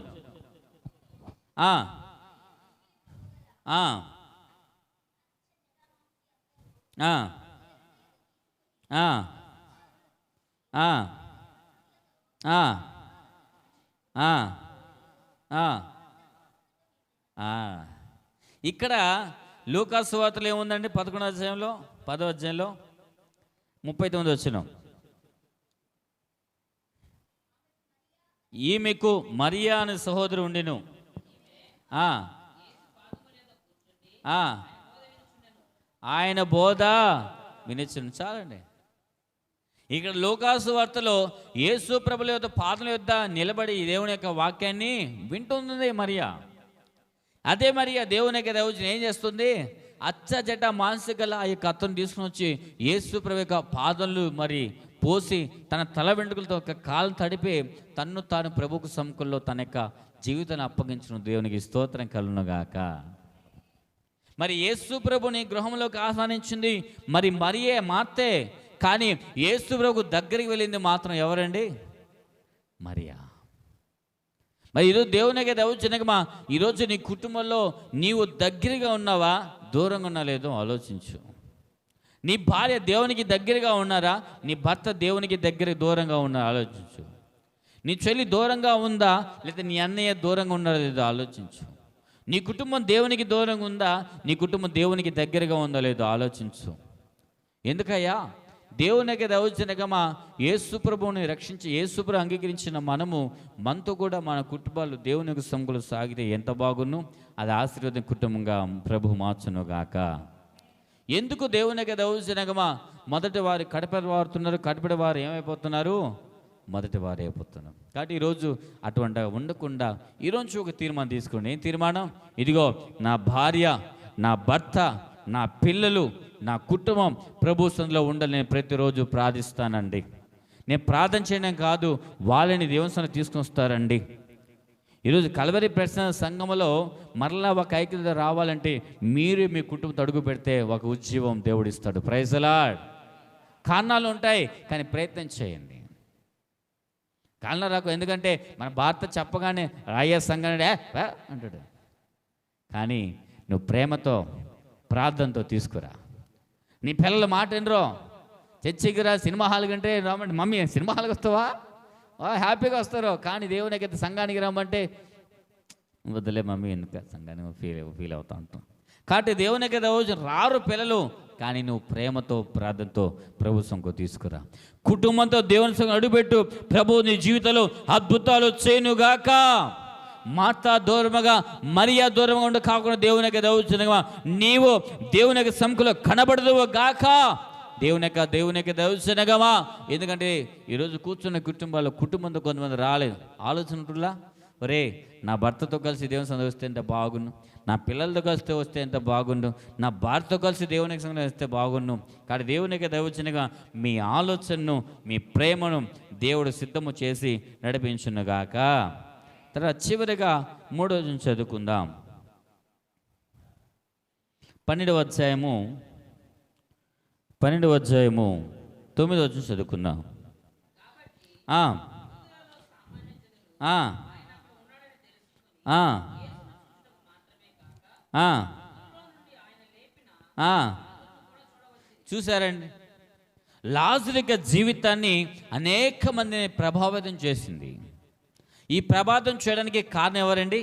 ఇక్కడ లూకా సువార్తలో ఏముందండి? 11వ అధ్యాయంలో 10వ అధ్యాయంలో 39వ వచనం. ఈమెకు మరియా అనే సహోదరు ఉండిను, ఆయన బోధ వినిచును. చాలండి. ఇక్కడ లూకా సువార్తలో యేసు ప్రభుల యొక్క పాదల యొద్ద నిలబడి దేవుని యొక్క వాక్యాన్ని వింటుంది మరియా. అదే మరియా దేవుని యొక్క దౌర్జన్యం ఏం చేస్తుంది? అచ్చ జట మానసికల ఆ యొక్క అత్తను తీసుకుని వచ్చి యేసు ప్రభు యొక్క పాదలు మరి పోసి తన తల వెంట్రుకలతో ఒక కాలు తడిపి తన్ను తాను ప్రభుకు సముఖంలో తన యొక్క జీవితాన్ని అప్పగించిన దేవునికి స్తోత్రం కలుగునుగాక. మరి యేసు ప్రభుని గృహంలోకి ఆహ్వానించింది మరి మరియే మార్తే, కానీ యేసు ప్రభు దగ్గరికి వెళ్ళింది మాత్రం ఎవరండి? మరియా. మరి ఈరోజు దేవునికి దౌర్జన్యమా, ఈరోజు నీ కుటుంబంలో నీవు దగ్గరగా ఉన్నావా, దూరంగా ఉన్నా లేదో ఆలోచించు. నీ భార్య దేవునికి దగ్గరగా ఉన్నారా, నీ భర్త దేవునికి దూరంగా ఉన్నారా ఆలోచించు. నీ చెల్లి దూరంగా ఉందా, లేదా నీ అన్నయ్య దూరంగా ఉన్నారో లేదో ఆలోచించు. నీ కుటుంబం దేవునికి దూరంగా ఉందా, నీ కుటుంబం దేవునికి దగ్గరగా ఉందా లేదో ఆలోచించు. ఎందుకయ్యా? దేవునికి దౌర్జన్యమా, యేసు ప్రభువుని రక్షించి యేసు ప్రభు అంగీకరించిన మనతో కూడా మన కుటుంబాలు దేవునికి సముఖంలో సాగితే ఎంత బాగున్ను. అది ఆశీర్వాదం కుటుంబంగా ప్రభు మార్చునుగాక. ఎందుకు దేవునికి దౌర్జన్యమా? మొదటి వారు కడపడి వారుతున్నారు, కడపడి వారు ఏమైపోతున్నారు? మొదటి వారు అయిపోతున్నారు. కాబట్టి ఈరోజు అటువంటి ఉండకుండా ఈరోజు ఒక తీర్మానం తీసుకోండి. ఏం తీర్మానం? ఇదిగో నా భార్య, నా భర్త, నా పిల్లలు, నా కుటుంబం ప్రభు సన్నిధిలో ఉండాలని నేను ప్రతిరోజు ప్రార్థిస్తానండి. నేను ప్రార్థన చేయడం కాదు, వాళ్ళని దేవుని సన్నిధికి తీసుకొని వస్తారండి. ఈరోజు కల్వరి ప్రశ్న సంఘములో మరలా ఒక ఐక్యత రావాలంటే మీరు మీ కుటుంబంతో అడుగు పెడితే ఒక ఉజ్జీవం దేవుడు ఇస్తాడు. Praise the lord. కారణాలు ఉంటాయి, కానీ ప్రయత్నం చేయండి. కారణాలు రాకు, ఎందుకంటే మన భర్త చెప్పగానే రాయ సంఘాన్ని అంటాడు. కానీ నువ్వు ప్రేమతో ప్రార్థనతో తీసుకురా. నీ పిల్లల మాట వినరో, చర్చికి రా, సినిమా హాల్ కంటే రామంటే మమ్మీ సినిమా హాల్కి వస్తావా, హ్యాపీగా వస్తారు. కానీ దేవునికి అయితే సంఘానికి రమ్మంటే వద్దులే మమ్మీ, ఎందుకు సంఘానికి ఫీల్ అవుతా ఉంటాం. కాబట్టి దేవునికి రోజు రారు పిల్లలు, కానీ నువ్వు ప్రేమతో ప్రార్థనతో ప్రభు సొంకు తీసుకురా. కుటుంబంతో దేవుని సొంగ అడుగుపెట్టు. ప్రభు నీ జీవితంలో అద్భుతాలు చేయనుగాక. మార్తా దూరముగా, మరియా దూరంగా ఉండి కాకుండా దేవునికి దౌర్జన్యమా నీవు దేవునికి సముఖంలో కనబడదువు గాక. దేవునికి దౌర్జన్యమా. ఎందుకంటే ఈరోజు కూర్చున్న కుటుంబంతో కొంతమంది రాలేదు. ఆలోచన ఉంటుందా, ఒరే నా భర్తతో కలిసి దేవుని సన్నిధికి వస్తే ఎంత బాగుండు, నా పిల్లలతో కలిసి వస్తే ఎంత బాగుండు, నా భార్యతో కలిసి దేవునికి సన్నిధికి వస్తే బాగుండు. కానీ దేవునికి దైవచనగా మీ ఆలోచనను, మీ ప్రేమను దేవుడు సిద్ధము చేసి నడిపించునుగాక. తర్వాత చివరిగా 3వ వచనం చదువుకుందాం. 12వ అధ్యాయము 9వ వచనం చదువుకుందాం. చూసారండి, లాజరు యొక్క జీవితాన్ని అనేక మందిని ప్రభావితం చేసింది. ఈ ప్రభావితం చేయడానికి కారణం ఎవరండి?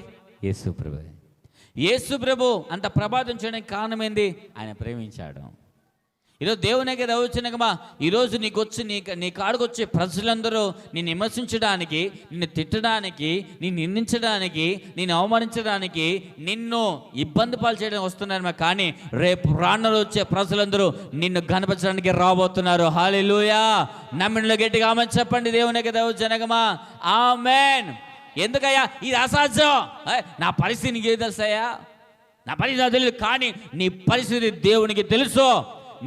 యేసు ప్రభు. యేసు ప్రభు అంత ప్రభావితం చేయడానికి కారణం ఏంది? ఆయన ప్రేమించాడు. ఈరోజు దేవునికి దౌర్జన్యమా, ఈరోజు నీకు వచ్చి నీ కాడికి వచ్చే ప్రజలందరూ నిన్ను విమర్శించడానికి, నిన్ను తిట్టడానికి, నిన్ను నిందించడానికి, నిన్ను అవమానించడానికి, నిన్ను ఇబ్బంది పాలు చేయడానికి వస్తున్నారు. కానీ రేపు రానులో వచ్చే ప్రజలందరూ నిన్ను గణపరచడానికి రాబోతున్నారు. హల్లెలూయా. నమ్మినలో గట్టిగా ఆమేన్ చెప్పండి. దేవునికి దౌర్జన్యమా, ఆమేన్. ఎందుకయ్యా ఇది అసాధ్యం? నా పరిస్థితి నీకు ఏది తెలుసాయా? నా పరిస్థితి తెలియదు. కానీ నీ పరిస్థితి దేవునికి తెలుసు.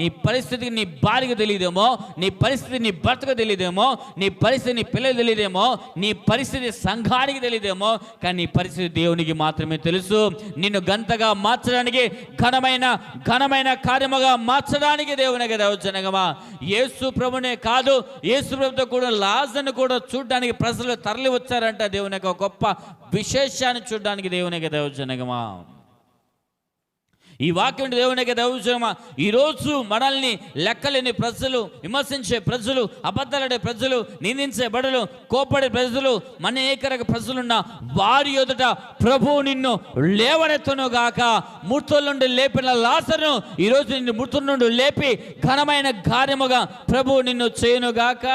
నీ పరిస్థితికి నీ భార్యకు తెలియదేమో, నీ పరిస్థితి నీ భర్తకు తెలియదేమో, నీ పరిస్థితి నీ పిల్లలు తెలియదేమో, నీ పరిస్థితి సంఘానికి తెలియదేమో, కానీ నీ పరిస్థితి దేవునికి మాత్రమే తెలుసు. నిన్ను గంతగా మార్చడానికి, ఘనమైన కార్యముగా మార్చడానికి దేవునికి దౌర్జన్యమా. యేసు ప్రభునే కాదు, యేసు ప్రభుతో కూడా లాజరును కూడా చూడడానికి ప్రజలు తరలి వచ్చారంట. దేవుని యొక్క గొప్ప విశేషాన్ని చూడడానికి దేవునికి దౌర్జన్యమా. ఈ వాక్యం దేవునికి దౌర్జన్యమా. ఈరోజు మనల్ని లెక్కలేని ప్రజలు, విమర్శించే ప్రజలు, అబద్ధాలడే ప్రజలు, నిందించే బడులు, కోపడే ప్రజలు, అనేక ప్రజలున్న వారి ఎదుట ప్రభు నిన్ను లేవనెత్తునుగాక. మృతుల నుండి లేపిన లాజరును ఈరోజు నిన్ను మృతుల నుండి లేపి ఘనమైన కార్యముగా ప్రభు నిన్ను చేయునుగాక.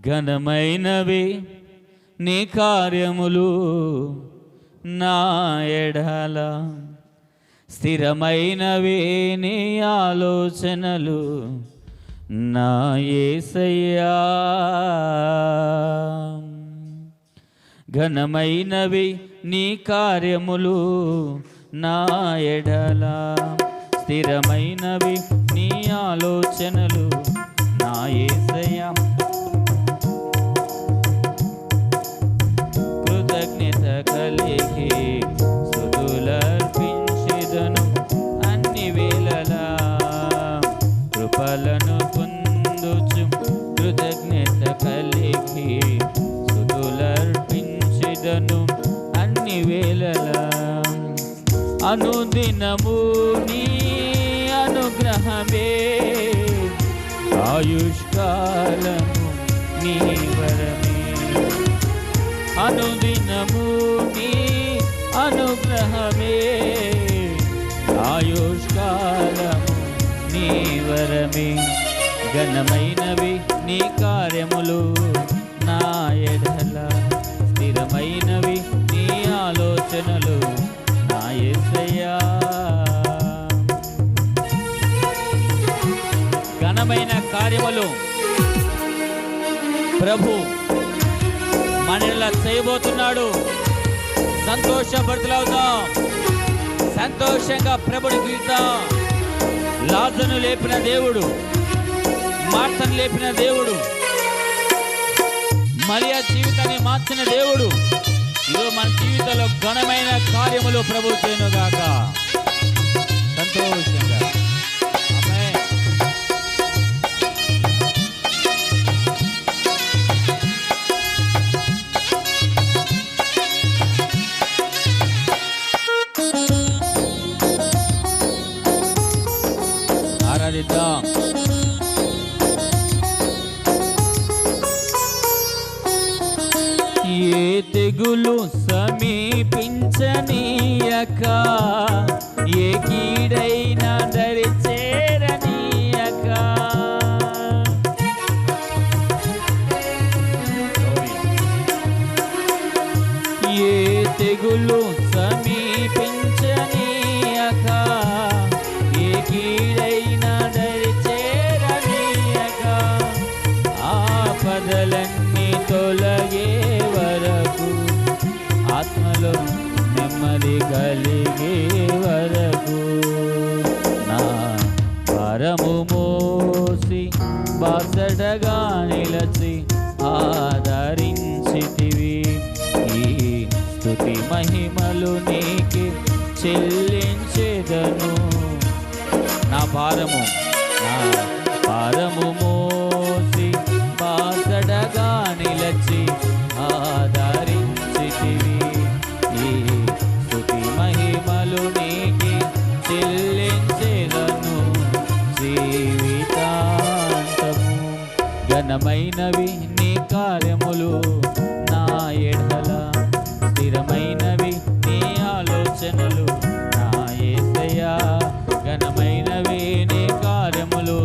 ఘనమైనవి నీ కార్యములు నా ఎడల, స్థిరమైనవే నీ ఆలోచనలు నా యేసయ్యా. ఘనమైనవి నీ కార్యములు నా ఎడల, స్థిరమైనవి నీ ఆలోచనలు నా కృపలను పొందుచు కృతజ్ఞత కలిగి స్తుతులర్పించెదను అన్ని వేళలా. అనుదినము నీ అనుగ్రహమే ఆయుష్కాలము నీ వరమే. అనుదినము నీ అనుగ్రహమే ఆయుష్కాలము నీ వరమే. ఘనమైనవి నీ కార్యములు నా ఎడల, స్థిరమైనవి నీ ఆలోచనలు నా యేసయ్యా. ఘనమైన కార్యములు ప్రభు మనలా చేయబోతున్నాడు. సంతోషభరితులవుతాం, సంతోషంగా ప్రభుని కీర్తిద్దాం. లాజరును లేపిన దేవుడు, మార్తను లేపిన దేవుడు, మరియ జీవితాన్ని మార్చిన దేవుడు ఈరోజు మన జీవితంలో ఘనమైన కార్యములు ప్రభు చేయనుగాక. సంతోషంగా ఆమేన్. ఆరాధిద్దాం. ఏ తెగులు సమీపించనీయక, ఏ కీడైనా దరి చేరనీయక, ఏ తెగులు సమీపించనీయక, ఏ కీడైనా దరి చేరనీయక, ఆపదలన్నీ తొలగే వరకు, ఆత్మలో నెమ్మది కలిగే వరకు, నా భారము మోసి బాసటగా నిలచి ఆదరించితివి. ఈ స్తుతి మహిమలు నీకే చెల్లించెదను. నా భారము మోసి బాసటగా నిలచి ఆదరించితివి. ఈ స్తుతి మహిమలు నీకే చెల్లించెదను జీవితాంతము. ఘనమైనవి నీ కార్యములు నా ఎడల, స్థిరమైనవి నీ ఆలోచనలు నా యేసయ్యా. ఘనమైనవి నీ కార్యములు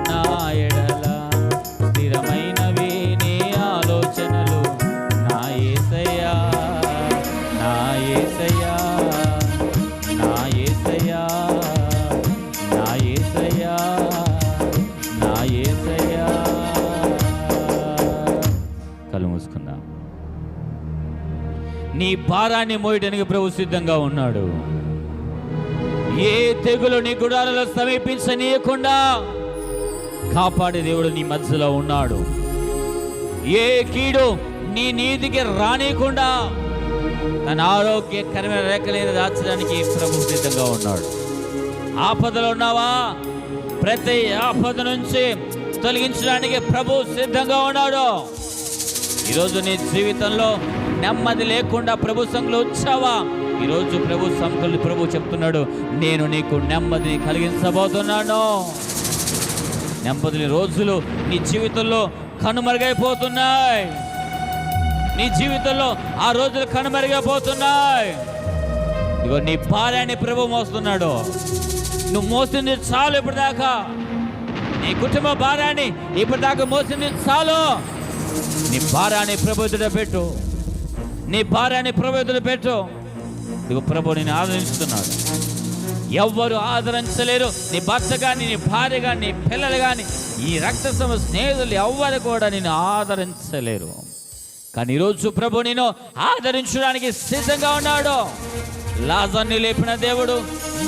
నా ఎడల, స్థిరమైనవి నీ ఆలోచనలు నా యేసయ్యా. నా యేసయ్యా, నా యేసయ్యా, నా యేసయ్యా, నా యేసయ్యా. కళ్ళు మూసుకుందాం. నీ భారాన్ని మోయడానికి ప్రభు సిద్ధంగా ఉన్నాడు. ఏ తెగులు నీ గుడాలలో సమీపించనీయకుండా కాపాడే దేవుడు నీ మధ్యలో ఉన్నాడు. ఏ కీడు నీ నీతికి రానియకుండా తన ఆరోగ్యకరమైన రేఖలేని దాచడానికి ప్రభు సిద్ధంగా ఉన్నాడు. ఆపదలో ఉన్నావా? ప్రతి ఆపద నుంచి తొలగించడానికి ప్రభు సిద్ధంగా ఉన్నాడు. ఈరోజు నీ జీవితంలో నెమ్మది లేకుండా ప్రభు సంఘంలో వచ్చావా? ఈరోజు ప్రభు సంఘంలో ప్రభు చెప్తున్నాడు, నేను నీకు నెమ్మదిని కలిగించబోతున్నాను. నెమ్మది రోజులు నీ జీవితంలో కనుమరుగైపోతున్నాయి. నీ జీవితంలో ఆ రోజులు కనుమరుగైపోతున్నాయి. ఇగో నీ భార్యాన్ని ప్రభు మోస్తున్నాడు. నువ్వు మోసింది చాలు. ఇప్పటిదాకా నీ కుటుంబ భారాన్ని ఇప్పటిదాకా మోసింది చాలు. నీ భారాన్ని ప్రభు ఎదుట పెట్టు. నీ భారాన్ని ప్రభు ఎదుట పెట్టు. ఇగో ప్రభు నేను ఆదరిస్తున్నాడు. ఎవ్వరు ఆదరించలేరు. నీ భర్త కానీ, నీ భార్య కానీ, నీ పిల్లలు కానీ, ఈ రక్త స్నేహితులు ఎవ్వరు కూడా నేను ఆదరించలేరు. కానీ ఈరోజు ప్రభు నేను ఆదరించడానికి సిద్ధంగా ఉన్నాడు. లాజర్ని లేపిన దేవుడు,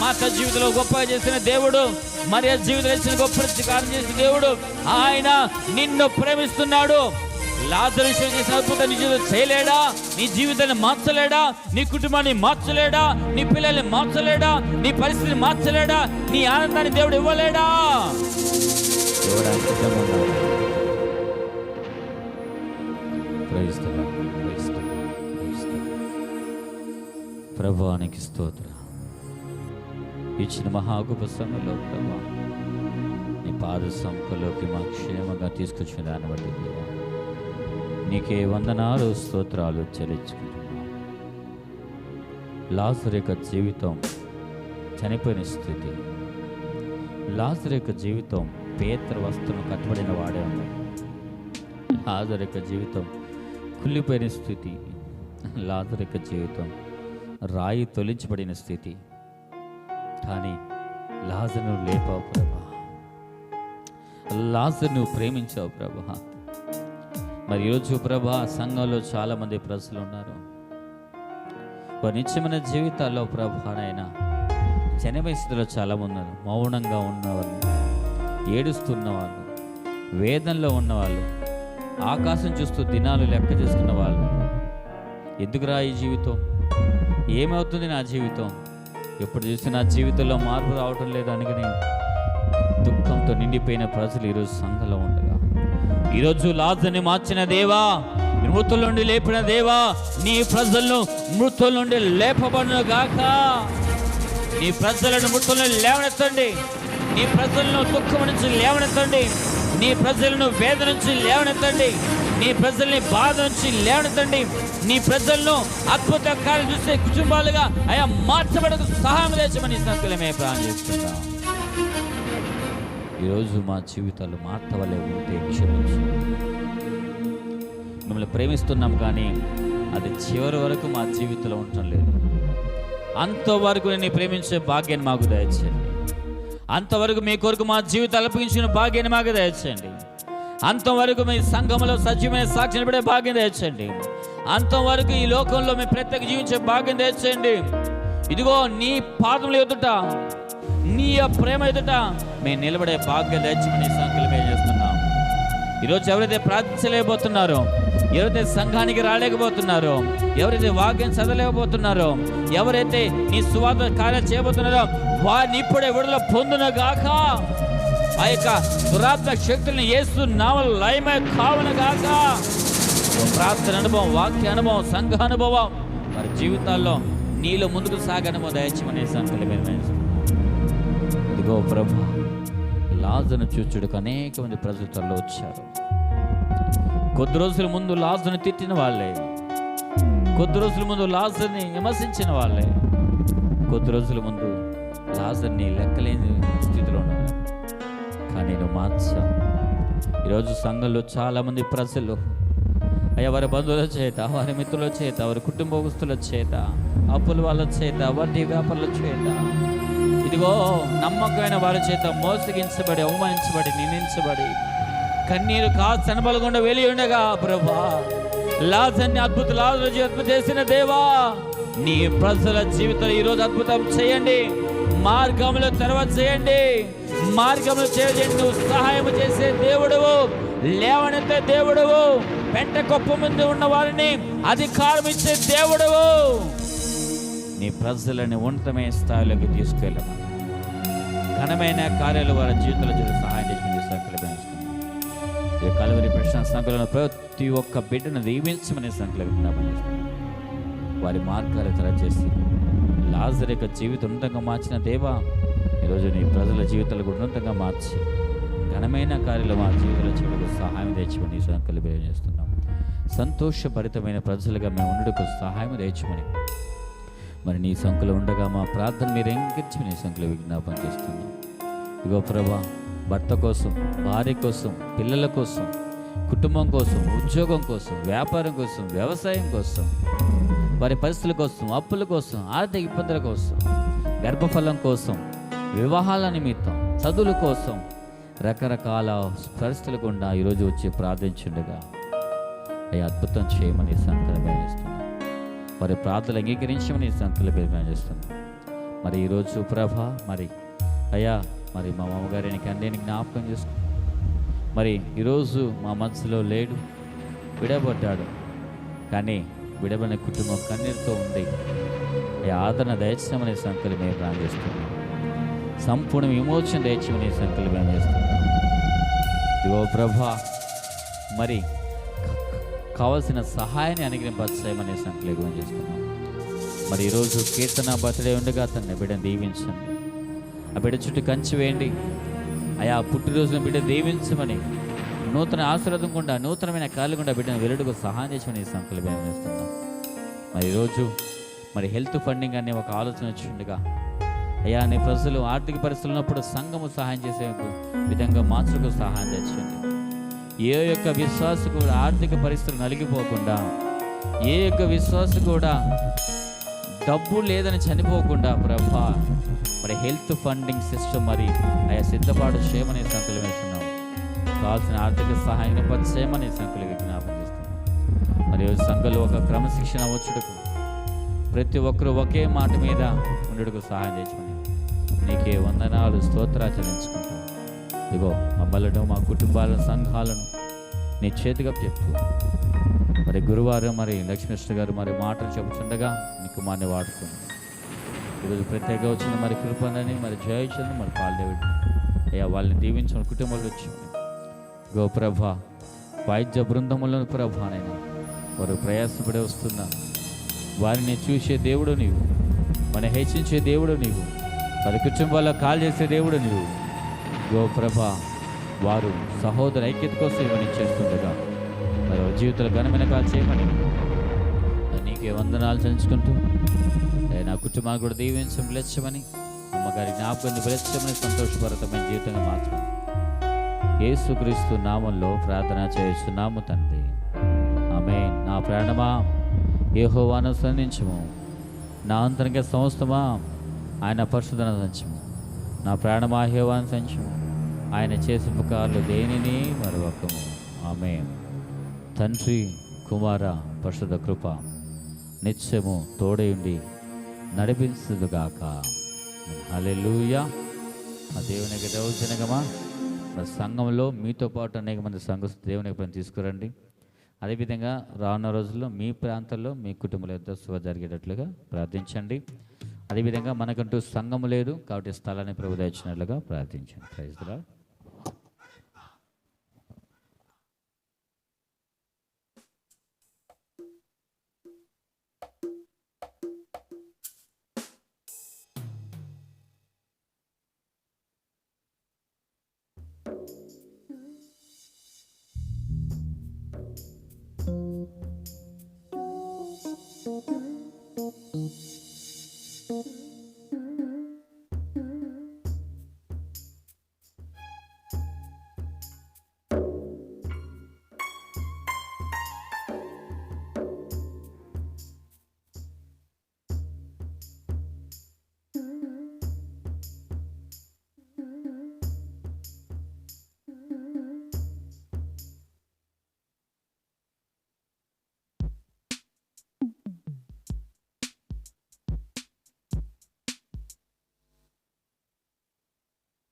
మార్త జీవితంలో గొప్పగా చేసిన దేవుడు, మరియ జీవితంలో ఇచ్చిన గొప్ప కార్యం చేసిన దేవుడు, ఆయన నిన్ను ప్రేమిస్తున్నాడు. లాజరు విషయం చేసిన అద్భుతం నీ జీవితం చేయలేడా? నీ జీవితాన్ని మార్చలేడా? నీ కుటుంబాన్ని మార్చలేడా? నీ పిల్లల్ని మార్చలేడా? నీ పరిస్థితిని మార్చలేడా? నీ ఆనందాన్ని దేవుడు ఇవ్వలేడా? సిద్ధంగా ఉన్నారా? ప్రైస్తలా ప్రైస్తలా ప్రైస్తలా. ప్రభువానికి స్తోత్రం. ఇచ్చిన మహాగొప్ప సమయంలో ప్రభా నీ పాద సముఖంలోకి మా క్షేమంగా తీసుకొచ్చిన దాన్ని బట్టి దేవా నీకే వందనాలు స్తోత్రాలు చెల్లించుకుంటున్నాం. లాజరు యొక్క జీవితం చనిపోయిన స్థితి, లాజరు యొక్క జీవితం పేతురు వస్త్రం కట్టబడిన వాడే ఉంది. లాజరు యొక్క జీవితం కుళ్ళిపోయిన స్థితి, లాజరు యొక్క జీవితం రాయి తొలగించబడిన స్థితి. కానీ లాజరును లేపావు ప్రభా, లాజరు నువ్వు ప్రేమించావు ప్రభా. మరి ఈరోజు ప్రభా సంఘంలో చాలామంది ప్రజలు ఉన్నారు, వారి నిత్యమైన జీవితాల్లో ప్రభానైనా చనిపోయిన స్థితిలో చాలామంది ఉన్నారు. మౌనంగా ఉన్నవాళ్ళు, ఏడుస్తున్న వాళ్ళు, వేదనలో ఉన్నవాళ్ళు, ఆకాశం చూస్తూ దినాలు లెక్క చేసుకున్న వాళ్ళు. ఎందుకురా ఈ జీవితం, ఏమవుతుంది నా జీవితం, ఎప్పుడు చూస్తే నా జీవితంలో మార్పు రావటం లేదు అనుకుని దుఃఖంతో నిండిపోయిన ప్రజలు ఈరోజు సంఘంలో ఉండగా, ఈరోజు లాజరుని మార్చిన దేవా, మృతుల నుండి లేపిన దేవా, నీ ప్రజలను మృతుల నుండి లేపబడును గాక. నీ ప్రజలను మృతులను లేవనెత్తండి, నీ ప్రజలను దుఃఖం నుంచి లేవనెత్తండి, నీ ప్రజలను వేదన నుంచి లేవనెత్తండి, నీ ప్రజల్ని బాధ నుంచి లేవనెత్తండి, నీ ప్రజలను అద్భుత కార్యం చూసే కుటుంబాలుగా ఆయా మార్చబడకు సహాయం చేసమని సంకలమే ప్రార్థన చేస్తున్నాం. ఈరోజు మా జీవితాలు మార్త వల్లే ఉంటే క్షమించు. మిమ్మల్ని ప్రేమిస్తున్నాం కానీ అది చివరి వరకు మా జీవితంలో ఉండటం లేదు. అంతవరకు నేను ప్రేమించే భాగ్యాన్ని మాకు దయచేయండి. అంతవరకు మీ కొరకు మా జీవితాలు అప్పగించిన భాగ్యాన్ని మాకు దయచేయండి. అంతవరకు మీ సంఘంలో సజీవమైన సాక్షి పడే భాగ్యం దయచేయండి. అంతవరకు ఈ లోకంలో మీ ప్రత్యేక జీవించే భాగ్యం దయచేయండి. ఇదిగో నీ పాదముల ఎదుట, నీ ప్రేమ ఎదుట మేము నిలబడే భాగ్యం దయచేయమని సంకల్పం చేస్తున్నాం. ఈరోజు ఎవరైతే ప్రార్థించలేకపోతున్నారో, ఎవరైతే సంఘానికి రాలేకపోతున్నారో, ఎవరైతే వాక్యం చదవలేకపోతున్నారో, ఎవరైతే నీ సువార్త కార్యం చేయబోతున్నారో వారిని ఇప్పుడే విడుదల పొందును గాక. ఆ యొక్క దురాత్మ శక్తులను యేసు నామములో లయమై కావును గాక. ప్రార్థన అనుభవం, వాక్య అనుభవం, సంఘ అనుభవం వారి జీవితాల్లో నీలో ముందుకు సాగనుభవం దయచేయమని సంకల్పం. ఇదిగో ప్రభు, లాజరును చూచుటకు అనేక మంది ప్రజలు తరలి వచ్చారు. కొద్ది రోజుల ముందు లాజరును తిట్టిన వాళ్ళే, కొద్ది రోజుల ముందు లాజరుని విమర్శించిన వాళ్ళే, కొద్ది రోజుల ముందు లాజరుని లెక్కలేని స్థితిలో ఉన్నారు. కానీ నువ్వు మార్చా. ఈరోజు సంఘంలో చాలామంది ప్రజలు అయ్యా వారి బంధువుల చేత, వారి మిత్రుల చేత, వారి కుటుంబస్తుల చేత, అప్పుల వాళ్ళ చేత, వడ్డీ వ్యాపారుల చేత, ఇదిగో నమ్మకమైన వారి చేత మోసగించబడి, అవమానించబడి, నిందించబడి, కన్నీరు కాసనబలకుండా వెలి ఉండగా ప్రభా, లాజరుని అద్భుతం చేసిన దేవా, నీ ప్రజల జీవితంలో ఈరోజు అద్భుతం చేయండి. మార్గంలో తెరవ చేయండి, మార్గంలో చేయండి. నువ్వు సహాయం చేసే దేవుడవు, లేవనెత్తే దేవుడవు, పెంట గొప్ప ముందు ఉన్న వారిని అధికారం ఇచ్చే దేవుడవు. నీ ప్రజలని ఉన్నతమైన స్థాయిలోకి తీసుకెళ్ళమని, ఘనమైన కార్యాలు వారి జీవితంలో జరిగే సహాయం చేసి సంకల్పిస్తున్నాం. ఈ కలువరి ప్రశ్న సంకలన ప్రతి ఒక్క బిడ్డను దీవించమని సంకల్పం చేస్తున్నాం. వారి మార్గాలు తెరచేసి లాజరు యొక్క జీవితం ఉన్నతంగా మార్చిన దేవా, ఈరోజు నీ ప్రజల జీవితాలు కూడా ఉన్నతంగా మార్చి ఘనమైన కార్యాలు మా జీవితంలో చేయడానికి సహాయం తెచ్చమని సంకల్పం చేస్తున్నాం. సంతోషభరితమైన ప్రజలుగా మేము ఉండడానికి సహాయం తెచ్చమని, మరి నీ సంఖ్యలో ఉండగా మా ప్రార్థన మీరు ఎంకించి నీ సంఖ్యలో విజ్ఞాపన చేస్తున్నాం. ఇగో ప్రభా, భర్త కోసం, భార్య కోసం, పిల్లల కోసం, కుటుంబం కోసం, ఉద్యోగం కోసం, వ్యాపారం కోసం, వ్యవసాయం కోసం, వారి పరిస్థితుల కోసం, అప్పుల కోసం, ఆర్థిక ఇబ్బందుల కోసం, గర్భఫలం కోసం, వివాహాల నిమిత్తం, చదువుల కోసం, రకరకాల పరిస్థితులు గుండా ఈరోజు వచ్చి ప్రార్థించుండగా అయ్యా అద్భుతం చేయమని సంకల్పం చేస్తున్నాం. వారి ప్రార్థనలు అంగీకరించమని సంకల్పం చేస్తున్నాం. మరి ఈరోజు ప్రభా, మరి అయ్యా, మరి మా మామగారిని కందేని జ్ఞాపకం చేసుకో. మరి ఈరోజు మా మనసులో లేడు, విడబడ్డాడు. కానీ విడబడిన కుటుంబం కన్నీరుతో ఉంది. ఆదరణ దయచేయమని సంకల్పం ప్రార్థిస్తున్నాం. సంపూర్ణ విమోచన దయచేయమని సంకల్పం చేస్తున్నాం. ఇదిగో ప్రభా, మరి కావలసిన సహాయాన్ని అనుగ్రహింపచేయమని సంకల్పం చేస్తున్నాం. మరి ఈరోజు కీర్తన బర్త్డే ఉండగా తన బిడ్డను దీవించండి. ఆ బిడ్డ చుట్టూ కంచి వేయండి. అయా పుట్టినరోజున బిడ్డ దీవించమని, నూతన ఆశీర్వాదం గుండా, నూతనమైన కార్యాలు గుండా బిడ్డను వెలుడుకు సహాయం చేసమని సంకల్పం చేస్తున్నాం. మరి ఈరోజు మరి హెల్త్ ఫండింగ్ అనే ఒక ఆలోచన వచ్చిండగా అయ్యా, నీ ప్రజలు ఆర్థిక పరిస్థితులు ఉన్నప్పుడు సంఘము సహాయం చేసే విధంగా మార్చుకు సహాయం తెచ్చండి. ఏ యొక్క విశ్వాస కూడా ఆర్థిక పరిస్థితులు నలిగిపోకుండా, ఏ యొక్క విశ్వాస కూడా డబ్బు లేదని చనిపోకుండా ప్రభా, మరి హెల్త్ ఫండింగ్ సిస్టమ్ మరి అయ్యా సిద్ధపాటు చేయమని సంకల్పం వేస్తున్నాం. కావాల్సిన ఆర్థిక సహాయం చేయమని సంకల్పం జ్ఞాపం చేస్తున్నాం. మరి సంఘంలో ఒక క్రమశిక్షణ వచ్చుటకు, ప్రతి ఒక్కరూ ఒకే మాట మీద ఉండడుకు సహాయం చేసుకుని నీకే వందనాలు స్తోత్రాచరించుకుంటాం. ఇదిగో మమ్మల్ని, మా కుటుంబాలను, సంఘాలను నీ చేతిగా చెప్పు. మరి గురువారం మరి లక్ష్మీకృష్ణ గారు మరి మాటలు చెబుతుండగా నీకు మాని వాడుతుంది. ఈరోజు ప్రత్యేక వచ్చిన మరి కృపణని, మరి జయచంద్ర, మరి పాల్దేవుడు అయ్యా వాళ్ళని దీవించిన కుటుంబాలు వచ్చింది. గో ప్రభా, వైద్య బృందములను ప్రభానైనా వారు ప్రయాసపడి వస్తున్నా వారిని చూసే దేవుడు నీవు, మన హెచ్చించే దేవుడు నీవు, వారి కుటుంబాల్లో కాల్ చేసే దేవుడు నీవు. గో ప్రభా, వారు సహోదర ఐక్యత కోసం ఇవన్నీ చేస్తుండగా మరి జీవితాలు ఘనమైన కాల్ చేయమని నీకే వందనాలు చెల్లించుకుంటూ నా కుటుంబాన్ని కూడా దీవించం పిలచమని, అమ్మగారి జ్ఞాపకం పిలచమని, సంతోషభరితమైన జీవితంగా మార్చమని యేసుక్రీస్తు నామంలో ప్రార్థన చేస్తున్నాము తండ్రి, ఆమేన్. నా ప్రాణమా యెహోవాను స్తుతించుము, నా అంతరంగ సమస్తమా ఆయన పరిశుద్ధను స్తుతించుము. నా ప్రాణమా యెహోవాను స్తుతించుము, ఆయన చేసిన ఉపకారాలు దేనిని మరొకము. ఆమేన్. తండ్రి, కుమార, పరిశుద్ధ కృప నిత్యము తోడయుండి నడిపించుదుగాక. హల్లెలూయా. ఆ దేవునికి దౌర్జన్యమా మన సంఘంలో మీతో పాటు అనేక మంది సంఘస్థులు దేవునికి పని తీసుకురండి. అదేవిధంగా రానున్న రోజుల్లో మీ ప్రాంతాల్లో మీ కుటుంబంలో ఎంతో శుభ జరిగేటట్లుగా ప్రార్థించండి. అదేవిధంగా మనకంటూ సంఘం లేదు కాబట్టి స్థలాన్ని ప్రభు దయచినట్లుగా ప్రార్థించండి. Praise the lord.